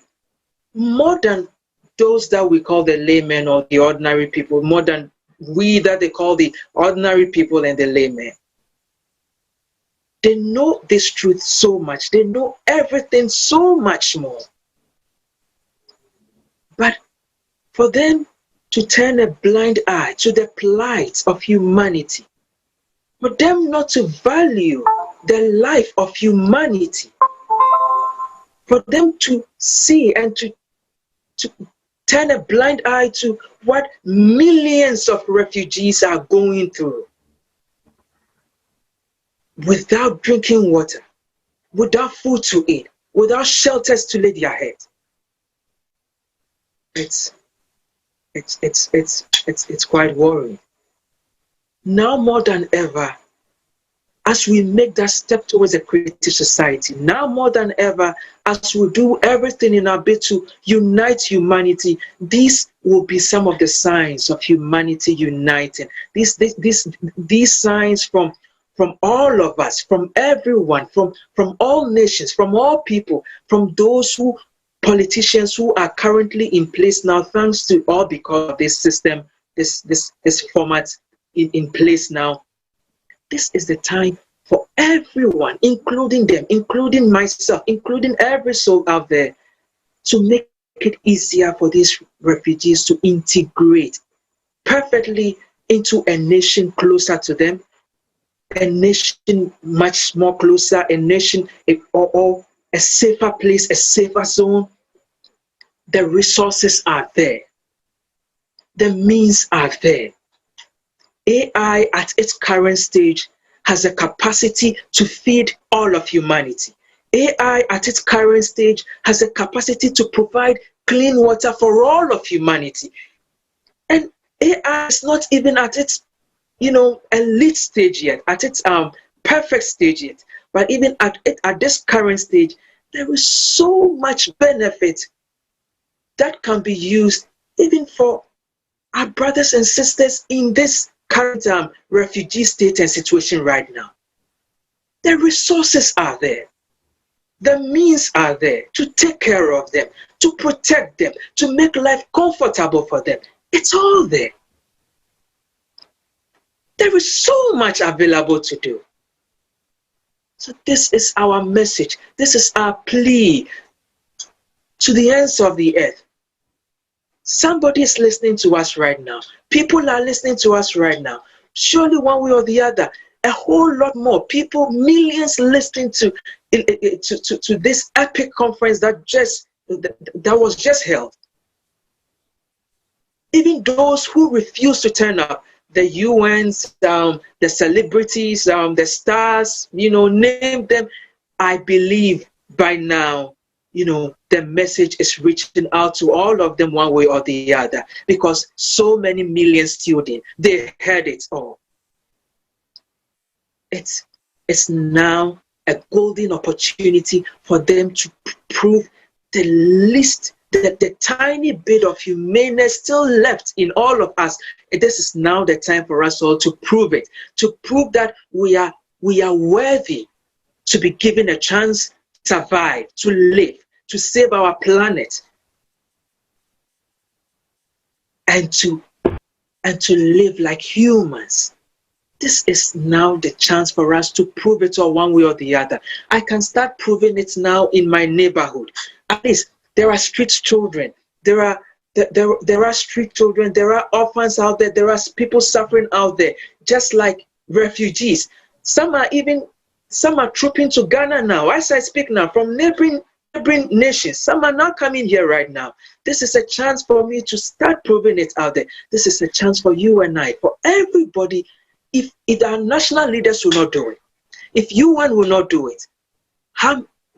those that we call the laymen or the ordinary people, more than we that they call the ordinary people and the laymen. They know this truth so much. They know everything so much more. But for them to turn a blind eye to the plight of humanity, for them not to value the life of humanity, for them to see and to turn a blind eye to what millions of refugees are going through, without drinking water, without food to eat, without shelters to lay their heads. It's quite worrying. Now more than ever, as we make that step towards a creative society, now more than ever, as we do everything in our bid to unite humanity, these will be some of the signs of humanity uniting. These signs from all of us, from everyone, from all nations, from all people, from those politicians who are currently in place now, thanks to all because of this system, this format in place now. This is the time for everyone, including them, including myself, including every soul out there, to make it easier for these refugees to integrate perfectly into a nation closer to them, a nation much more closer, a nation or a safer place, a safer zone. The resources are there. The means are there. AI at its current stage has the capacity to feed all of humanity. AI at its current stage has a capacity to provide clean water for all of humanity. And AI is not even at its, elite stage yet, at its perfect stage yet. But even at this current stage, there is so much benefit that can be used even for our brothers and sisters in this current refugee state and situation right now. The resources are there. The means are there to take care of them, to protect them, to make life comfortable for them. It's all there. There is so much available to do. So this is our message. This is our plea to the ends of the earth. Somebody is listening to us right now. People are listening to us right now. Surely one way or the other, a whole lot more people, millions listening to this epic conference that was just held. Even those who refuse to turn up, the UNs, the celebrities, the stars, name them. I believe by now, the message is reaching out to all of them one way or the other, because so many millions tuned in. They heard it all. It's now a golden opportunity for them to prove the least, the tiny bit of humaneness still left in all of us. This is now the time for us all to prove it, to prove that we are worthy to be given a chance to survive, to live, to save our planet, and to live like humans. This is now the chance for us to prove it all one way or the other. I can start proving it now in my neighborhood. At least there are street children. There are street children. There are orphans out there. There are people suffering out there, just like refugees. Some are trooping to Ghana now. As I speak now, from neighboring nations. Some are not coming here right now. This is a chance for me to start proving it out there. This is a chance for you and I, for everybody. If our national leaders will not do it, if UN will not do it,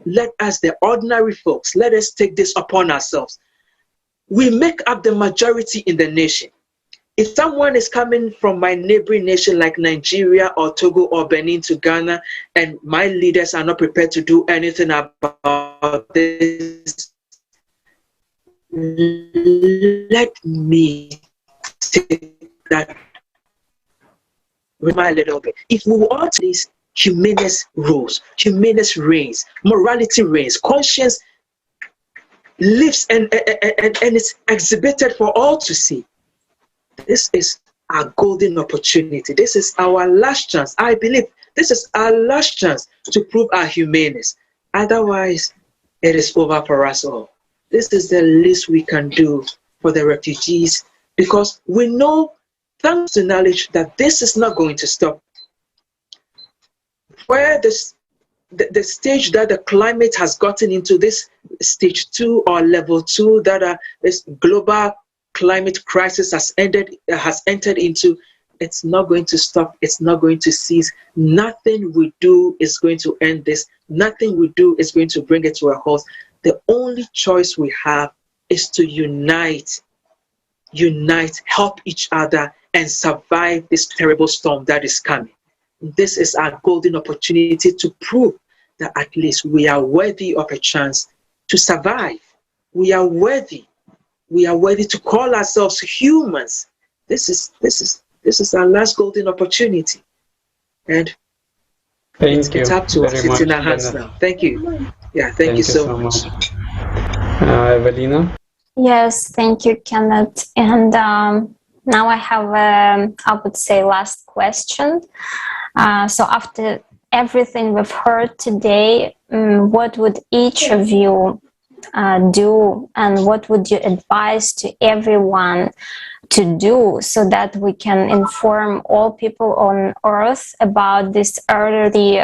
let us, the ordinary folks, let us take this upon ourselves. We make up the majority in the nation. If someone is coming from my neighboring nation like Nigeria or Togo or Benin to Ghana, and my leaders are not prepared to do anything about this, let me take that a little bit. If we want these humanist rules, humanist reigns, morality reigns, conscience lives and it's exhibited for all to see. This is our golden opportunity. This is our last chance. I believe this is our last chance to prove our humaneness. Otherwise, it is over for us all. This is the least we can do for the refugees, because we know, thanks to knowledge, that this is not going to stop. Where the stage that the climate has gotten into, this stage 2 or level 2, that this global climate crisis has entered into, it's not going to stop. It's not going to cease. Nothing we do is going to end this. Nothing we do is going to bring it to a halt. The only choice we have is to unite, help each other, and survive this terrible storm that is coming. This is our golden opportunity to prove that at least we are worthy of a chance to survive. We are worthy. We are worthy to call ourselves humans. This is our last golden opportunity. And it's up to us. It's in our hands now. Thank you. Yeah, thank you so much. Evelina? Yes, thank you, Kenneth. And now I have, I would say, last question. So after everything we've heard today, what would each of you do, and what would you advise to everyone to do so that we can inform all people on Earth about this early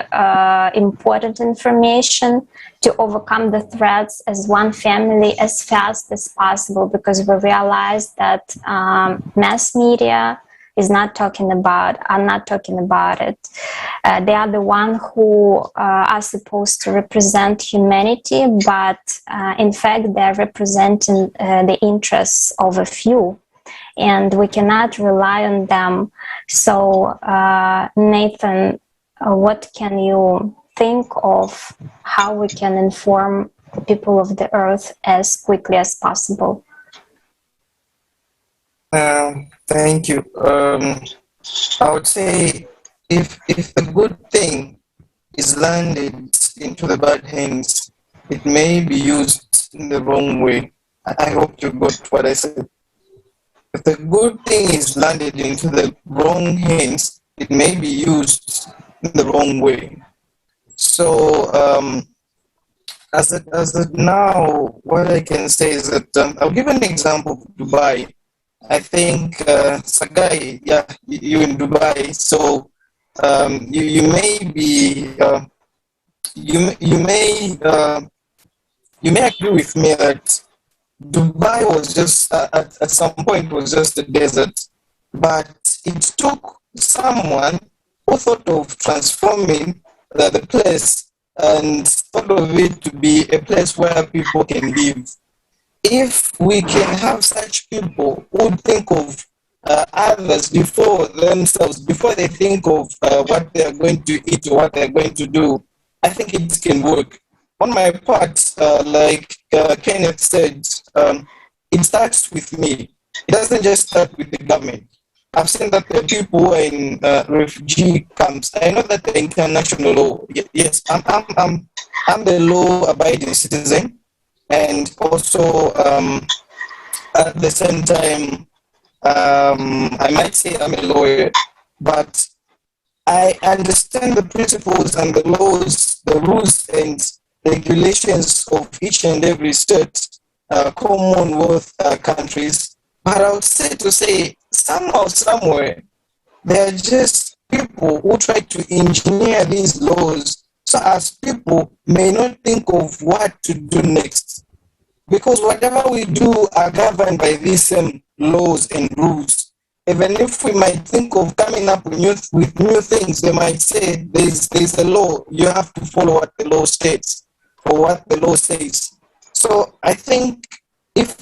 important information to overcome the threats as one family as fast as possible? Because we realize that mass media are not talking about it. They are the one who are supposed to represent humanity, but in fact they're representing the interests of a few, and we cannot rely on them. So Nathan, what can you think of how we can inform the people of the earth as quickly as possible? Thank you. I would say if a good thing is landed into the bad hands, it may be used in the wrong way. I hope you got what I said. If the good thing is landed into the wrong hands, it may be used in the wrong way. So as of now, what I can say is that I'll give an example of Dubai. I think Sagai, yeah, you in Dubai, so you may be you may agree with me that Dubai was just at some point was just a desert, but it took someone who thought of transforming the place and thought of it to be a place where people can live. If we can have such people who think of others before themselves, before they think of what they're going to eat or what they're going to do, I think it can work. On my part, like Kenneth said, it starts with me. It doesn't just start with the government. I've seen that the people who are in refugee camps, I know that the international law, yes, I'm the law-abiding citizen, and also at the same time, I might say I'm a lawyer, but I understand the principles and the laws, the rules and regulations of each and every state, Commonwealth countries. But I would say somehow, somewhere, there are just people who try to engineer these laws so as people may not think of what to do next. Because whatever we do are governed by these same laws and rules. Even if we might think of coming up with new things, they might say there's a law, you have to follow what the law states or what the law says. So I think if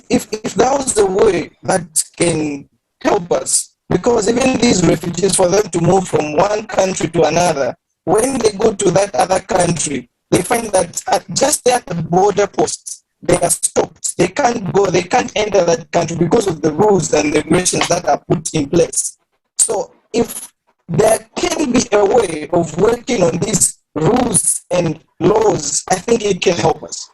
that was the way that can help us, because even these refugees, for them to move from one country to another, when they go to that other country, they find that just at the border posts, they are stopped. They can't go, they can't enter that country because of the rules and regulations that are put in place. So if there can be a way of working on these rules and laws, I think it can help us.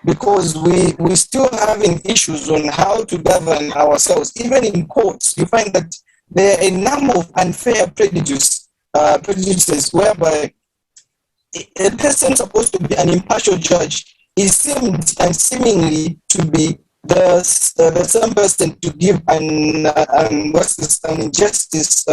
Because we still having issues on how to govern ourselves. Even in courts, you find that there are a number of unfair prejudices whereby a person supposed to be an impartial judge is seemed and seemingly to be the same person to give an injustice,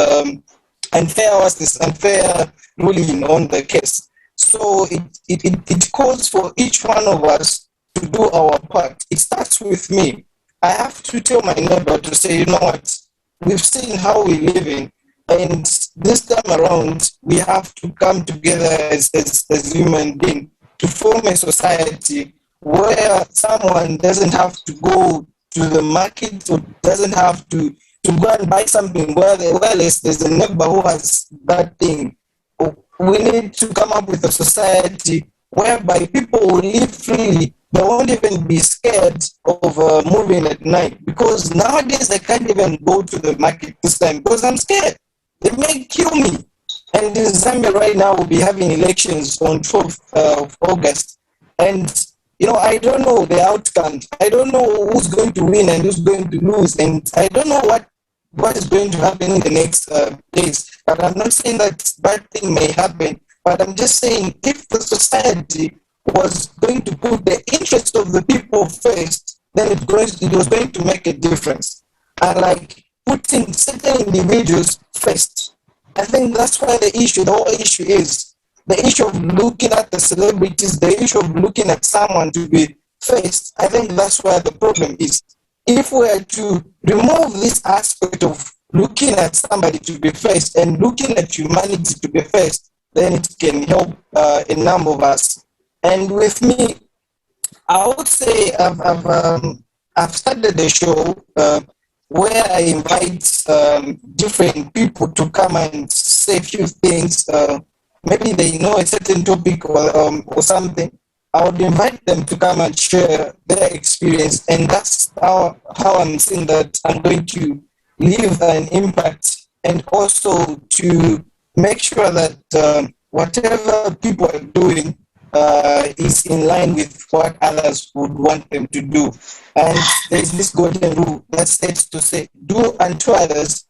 unfair ruling on the case. So it calls for each one of us to do our part. It starts with me. I have to tell my neighbor to say, you know what, we've seen how we live in, and this time around we have to come together as human beings to form a society where someone doesn't have to go to the market or doesn't have to go and buy something where there's a neighbor who has that thing. We need to come up with a society whereby people will live freely. They won't even be scared of moving at night, because nowadays I can't even go to the market this time because I'm scared. They may kill me. And in Zambia right now, we'll be having elections on 12th of August. And, I don't know the outcome. I don't know who's going to win and who's going to lose. And I don't know what is going to happen in the next days. But I'm not saying that bad thing may happen. But I'm just saying, if the society was going to put the interest of the people first, then it was going to make a difference. And like putting certain individuals first, I think that's why the whole issue is the issue of looking at the celebrities, the issue of looking at someone to be first. I think that's where the problem is. If we are to remove this aspect of looking at somebody to be first and looking at humanity to be first, then it can help a number of us. And with me, I would say I've started a show where I invite different people to come and say a few things. Maybe they know a certain topic or something. I would invite them to come and share their experience, and that's how I'm seeing that I'm going to leave an impact, and also to make sure that whatever people are doing is in line with what others would want them to do. And there's this golden rule that states to say, do unto others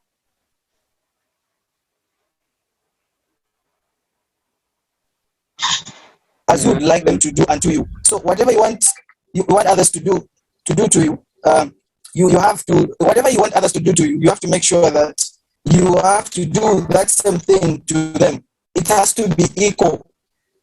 as you would like them to do unto you. So whatever you want others to do to you, you have to, whatever you want others to do to you, you have to make sure that you have to do that same thing to them. It has to be equal.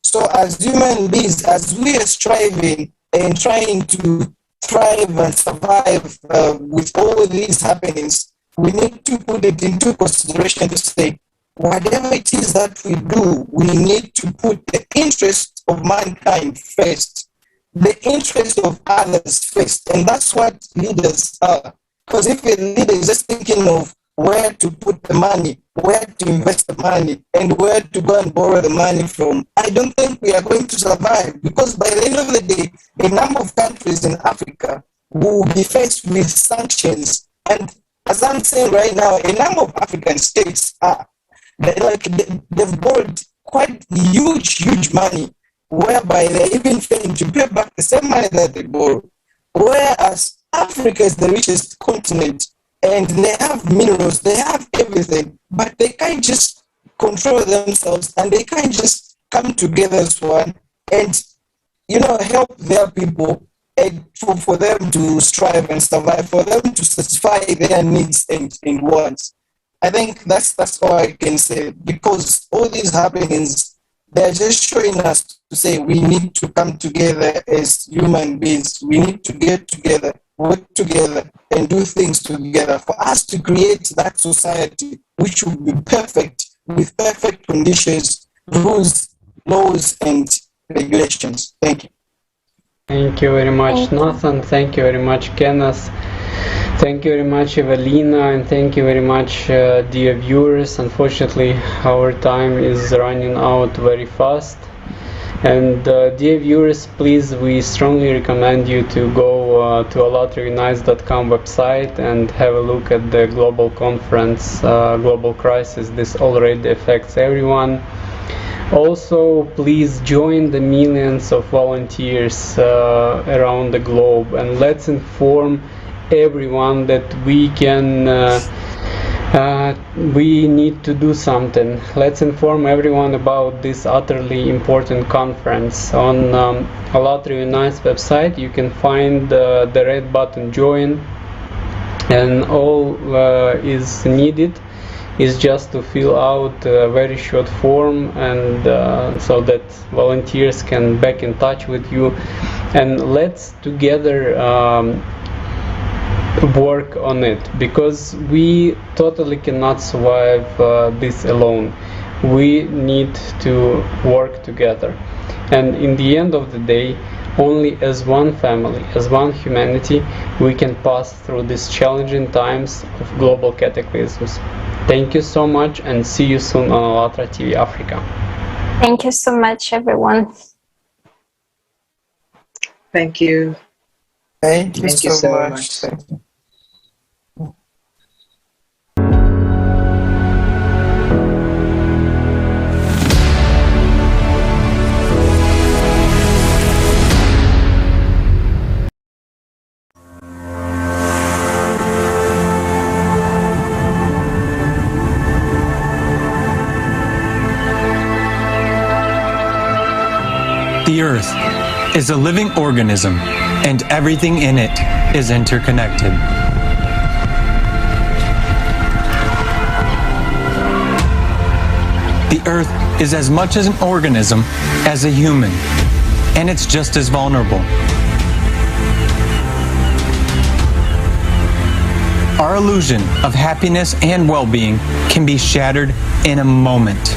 So as human beings, as we are striving and trying to thrive and survive with all these happenings, we need to put it into consideration to say, whatever it is that we do, we need to put the interest of mankind first, the interest of others first. And that's what leaders are. Because if a leader is just thinking of where to put the money, where to invest the money, and where to go and borrow the money from, I don't think we are going to survive. Because by the end of the day, a number of countries in Africa will be faced with sanctions. And as I'm saying right now, a number of African states are they've borrowed quite huge money, whereby they're even failing to pay back the same money that they borrowed. Whereas Africa is the richest continent, and they have minerals, they have everything, but they can't just control themselves, and they can't just come together as one and, help their people, and for them to strive and survive, for them to satisfy their needs and wants. I think that's all I can say, because all these happenings, they're just showing us to say we need to come together as human beings. We need to get together, work together, and do things together for us to create that society which will be perfect, with perfect conditions, rules, laws, and regulations. Thank you. Thank you very much, Nathan. Thank you very much, Kenneth. Thank you very much, Evelina, and thank you very much, dear viewers. Unfortunately, our time is running out very fast. And dear viewers, please, we strongly recommend you to go to ALLATRAUnites.com website and have a look at the global conference, Global Crisis. This already affects everyone. Also, please join the millions of volunteers around the globe, and let's inform everyone that we need to do something. Let's inform everyone about this utterly important conference. On ALLATRA Unites website you can find the red button join, and all is needed is just to fill out a very short form, and so that volunteers can back in touch with you, and let's together work on it, because we totally cannot survive this alone. We need to work together, and in the end of the day, only as one family, as one humanity, we can pass through these challenging times of global cataclysms. Thank you so much, and see you soon on ALLATRA TV Africa. Thank you so much, everyone. Thank you. Thank you so much. Thank you. The Earth is a living organism, and everything in it is interconnected. The Earth is as much as an organism as a human, and it's just as vulnerable. our illusion of happiness and well-being can be shattered in a moment.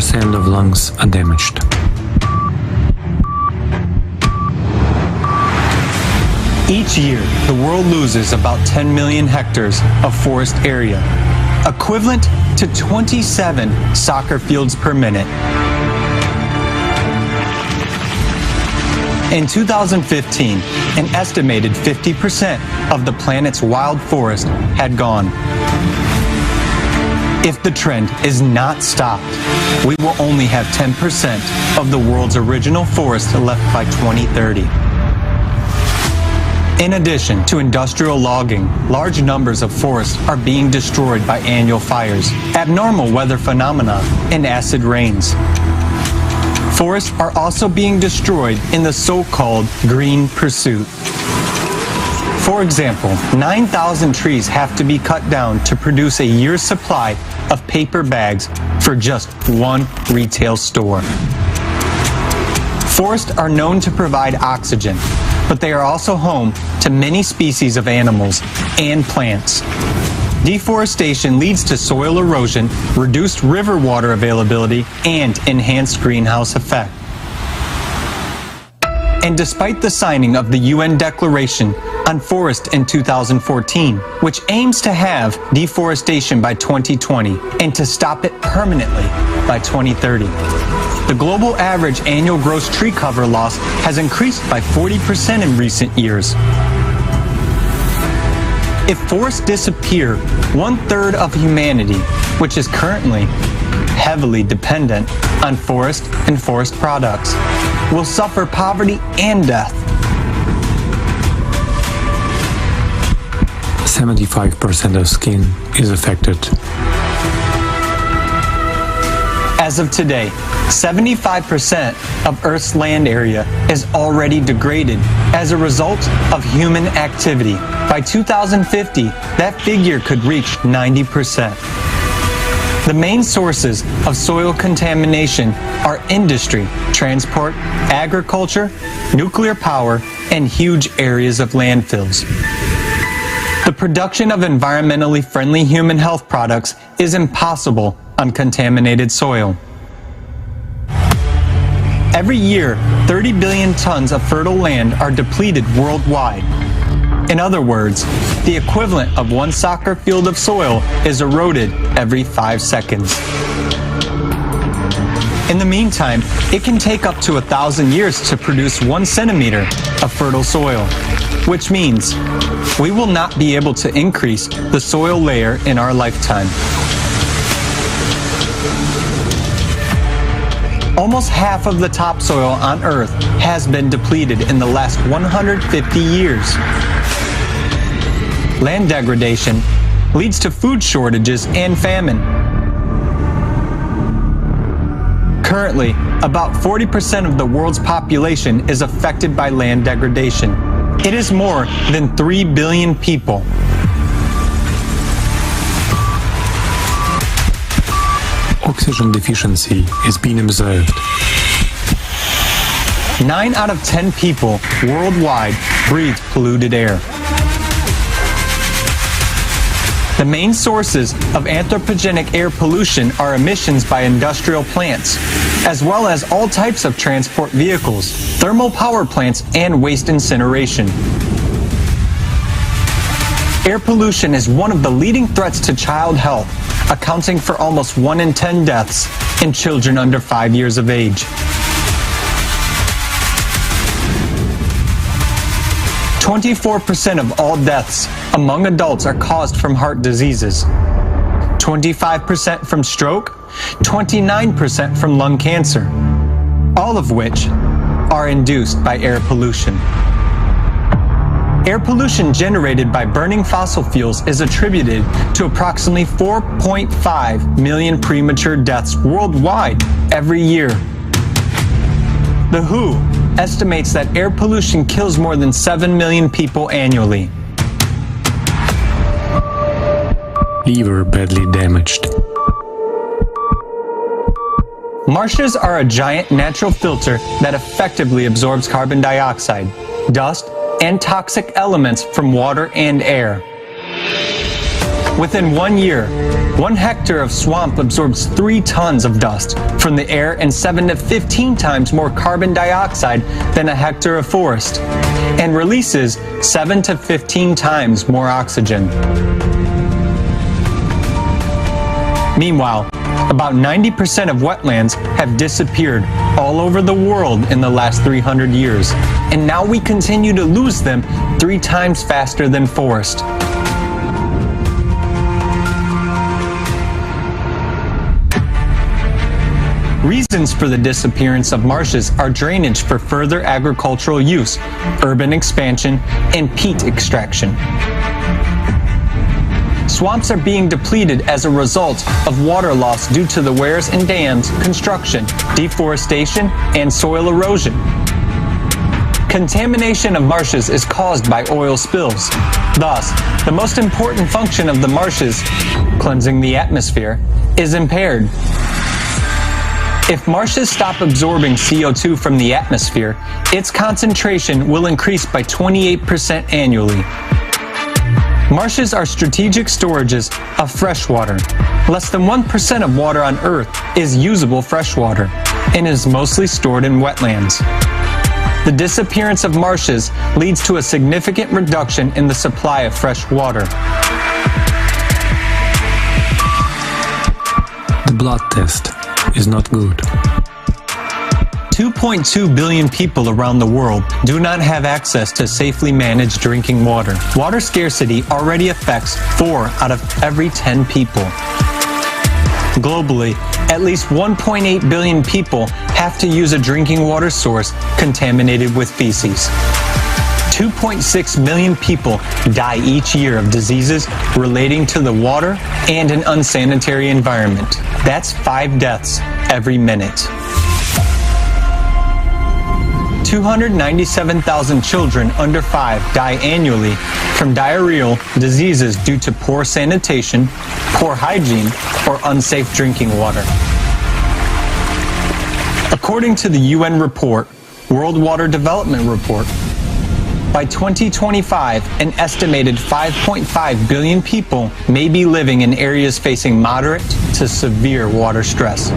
% of lungs are damaged. Each year, the world loses about 10 million hectares of forest area, equivalent to 27 soccer fields per minute. In 2015, an estimated 50% of the planet's wild forest had gone. If the trend is not stopped, we will only have 10% of the world's original forest left by 2030. In addition to industrial logging, large numbers of forests are being destroyed by annual fires, abnormal weather phenomena, and acid rains. Forests are also being destroyed in the so-called green pursuit. For example, 9,000 trees have to be cut down to produce a year's supply of paper bags for just one retail store. Forests are known to provide oxygen, but they are also home to many species of animals and plants. Deforestation leads to soil erosion, reduced river water availability, and enhanced greenhouse effect. And despite the signing of the UN Declaration on Forest in 2014, which aims to have deforestation by 2020 and to stop it permanently by 2030, the global average annual gross tree cover loss has increased by 40% in recent years. If forests disappear, 1/3 of humanity, which is currently heavily dependent on forest and forest products, will suffer poverty and death. 75% of skin is affected. As of today, 75% of Earth's land area is already degraded as a result of human activity. By 2050, that figure could reach 90%. The main sources of soil contamination are industry, transport, agriculture, nuclear power, and huge areas of landfills. The production of environmentally friendly human health products is impossible on contaminated soil. Every year, 30 billion tons of fertile land are depleted worldwide. In other words, the equivalent of one soccer field of soil is eroded every 5 seconds. In the meantime, it can take up to 1,000 years to produce 1 centimeter of fertile soil, which means we will not be able to increase the soil layer in our lifetime. Almost half of the topsoil on Earth has been depleted in the last 150 years. Land degradation leads to food shortages and famine. Currently, about 40% of the world's population is affected by land degradation. It is more than 3 billion people. Oxygen deficiency is being observed. 9 out of 10 people worldwide breathe polluted air. The main sources of anthropogenic air pollution are emissions by industrial plants, as well as all types of transport vehicles, thermal power plants, and waste incineration. Air pollution is one of the leading threats to child health, accounting for almost 1 in 10 deaths in children under 5 years of age. 24% of all deaths among adults are caused from heart diseases, 25% from stroke, 29% from lung cancer, all of which are induced by air pollution. Air pollution generated by burning fossil fuels is attributed to approximately 4.5 million premature deaths worldwide every year. The WHO estimates that air pollution kills more than 7 million people annually. Liver badly damaged. Marshes are a giant natural filter that effectively absorbs carbon dioxide, dust, and toxic elements from water and air. Within 1 year, 1 hectare of swamp absorbs 3 tons of dust from the air and 7 to 15 times more carbon dioxide than a hectare of forest, and releases 7 to 15 times more oxygen. Meanwhile, about 90% of wetlands have disappeared all over the world in the last 300 years, and now we continue to lose them 3 times faster than forest. Reasons for the disappearance of marshes are drainage for further agricultural use, urban expansion, and peat extraction. Swamps are being depleted as a result of water loss due to the weirs and dams, construction, deforestation, and soil erosion. Contamination of marshes is caused by oil spills. Thus, the most important function of the marshes, cleansing the atmosphere, is impaired. If marshes stop absorbing CO2 from the atmosphere, its concentration will increase by 28% annually. Marshes are strategic storages of fresh water. Less than 1% of water on Earth is usable freshwater and is mostly stored in wetlands. The disappearance of marshes leads to a significant reduction in the supply of fresh water. The blood test is not good. 2.2 billion people around the world do not have access to safely managed drinking water. Water scarcity already affects 4 out of every 10 people. Globally, at least 1.8 billion people have to use a drinking water source contaminated with feces. 2.6 million people die each year of diseases relating to the water and an unsanitary environment. That's 5 deaths every minute. 297,000 children under 5 die annually from diarrheal diseases due to poor sanitation, poor hygiene, or unsafe drinking water. According to the UN report, World Water Development Report, by 2025, an estimated 5.5 billion people may be living in areas facing moderate to severe water stress.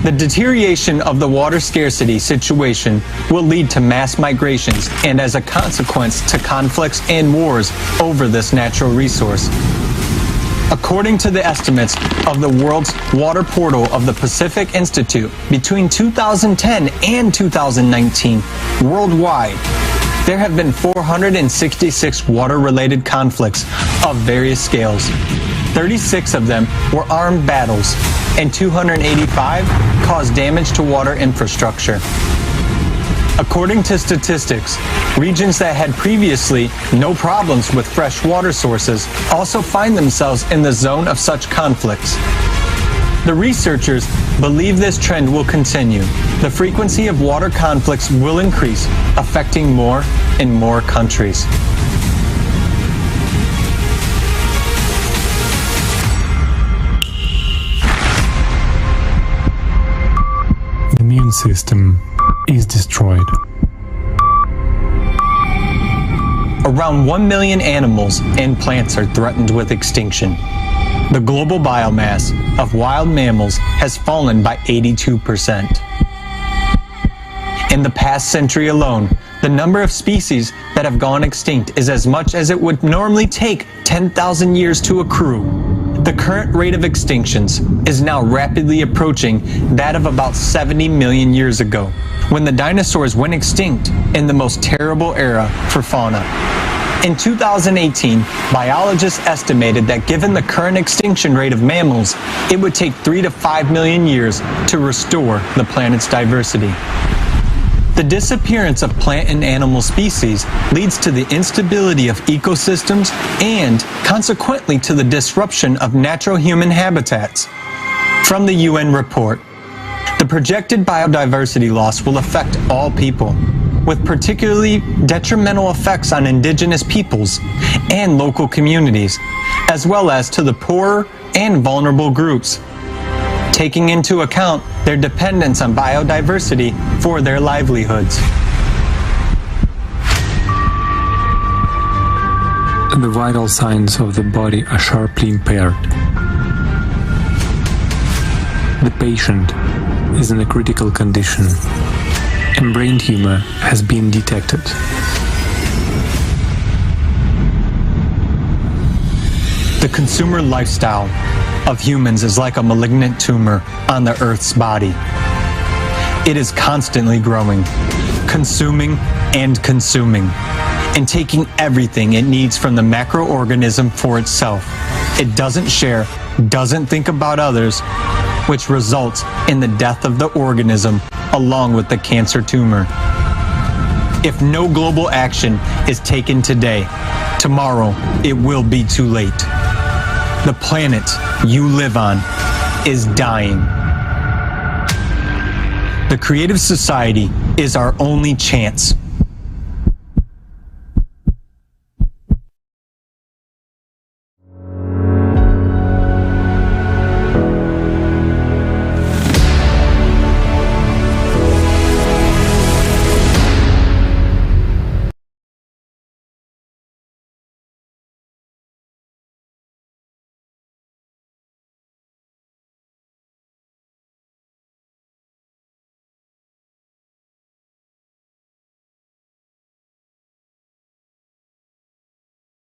The deterioration of the water scarcity situation will lead to mass migrations and, as a consequence, to conflicts and wars over this natural resource. According to the estimates of the World's Water Portal of the Pacific Institute, between 2010 and 2019, worldwide, there have been 466 water-related conflicts of various scales. 36 of them were armed battles, and 285 caused damage to water infrastructure. According to statistics, regions that had previously no problems with fresh water sources also find themselves in the zone of such conflicts. The researchers believe this trend will continue. The frequency of water conflicts will increase, affecting more and more countries. The immune system is destroyed. Around 1 million animals and plants are threatened with extinction. The global biomass of wild mammals has fallen by 82%. In the past century alone, the number of species that have gone extinct is as much as it would normally take 10,000 years to accrue. The current rate of extinctions is now rapidly approaching that of about 70 million years ago, when the dinosaurs went extinct in the most terrible era for fauna. In 2018, biologists estimated that given the current extinction rate of mammals, it would take 3 to 5 million years to restore the planet's diversity. The disappearance of plant and animal species leads to the instability of ecosystems and, consequently, to the disruption of natural human habitats. From the UN report, the projected biodiversity loss will affect all people, with particularly detrimental effects on indigenous peoples and local communities, as well as to the poorer and vulnerable groups. taking into account their dependence on biodiversity for their livelihoods. The vital signs of the body are sharply impaired. The patient is in a critical condition, and brain tumor has been detected. The consumer lifestyle of humans is like a malignant tumor on the Earth's body. It is constantly growing, consuming and consuming, and taking everything it needs from the macroorganism for itself. It doesn't share, doesn't think about others, which results in the death of the organism along with the cancer tumor. If no global action is taken today, tomorrow it will be too late. The planet you live on is dying. The creative society is our only chance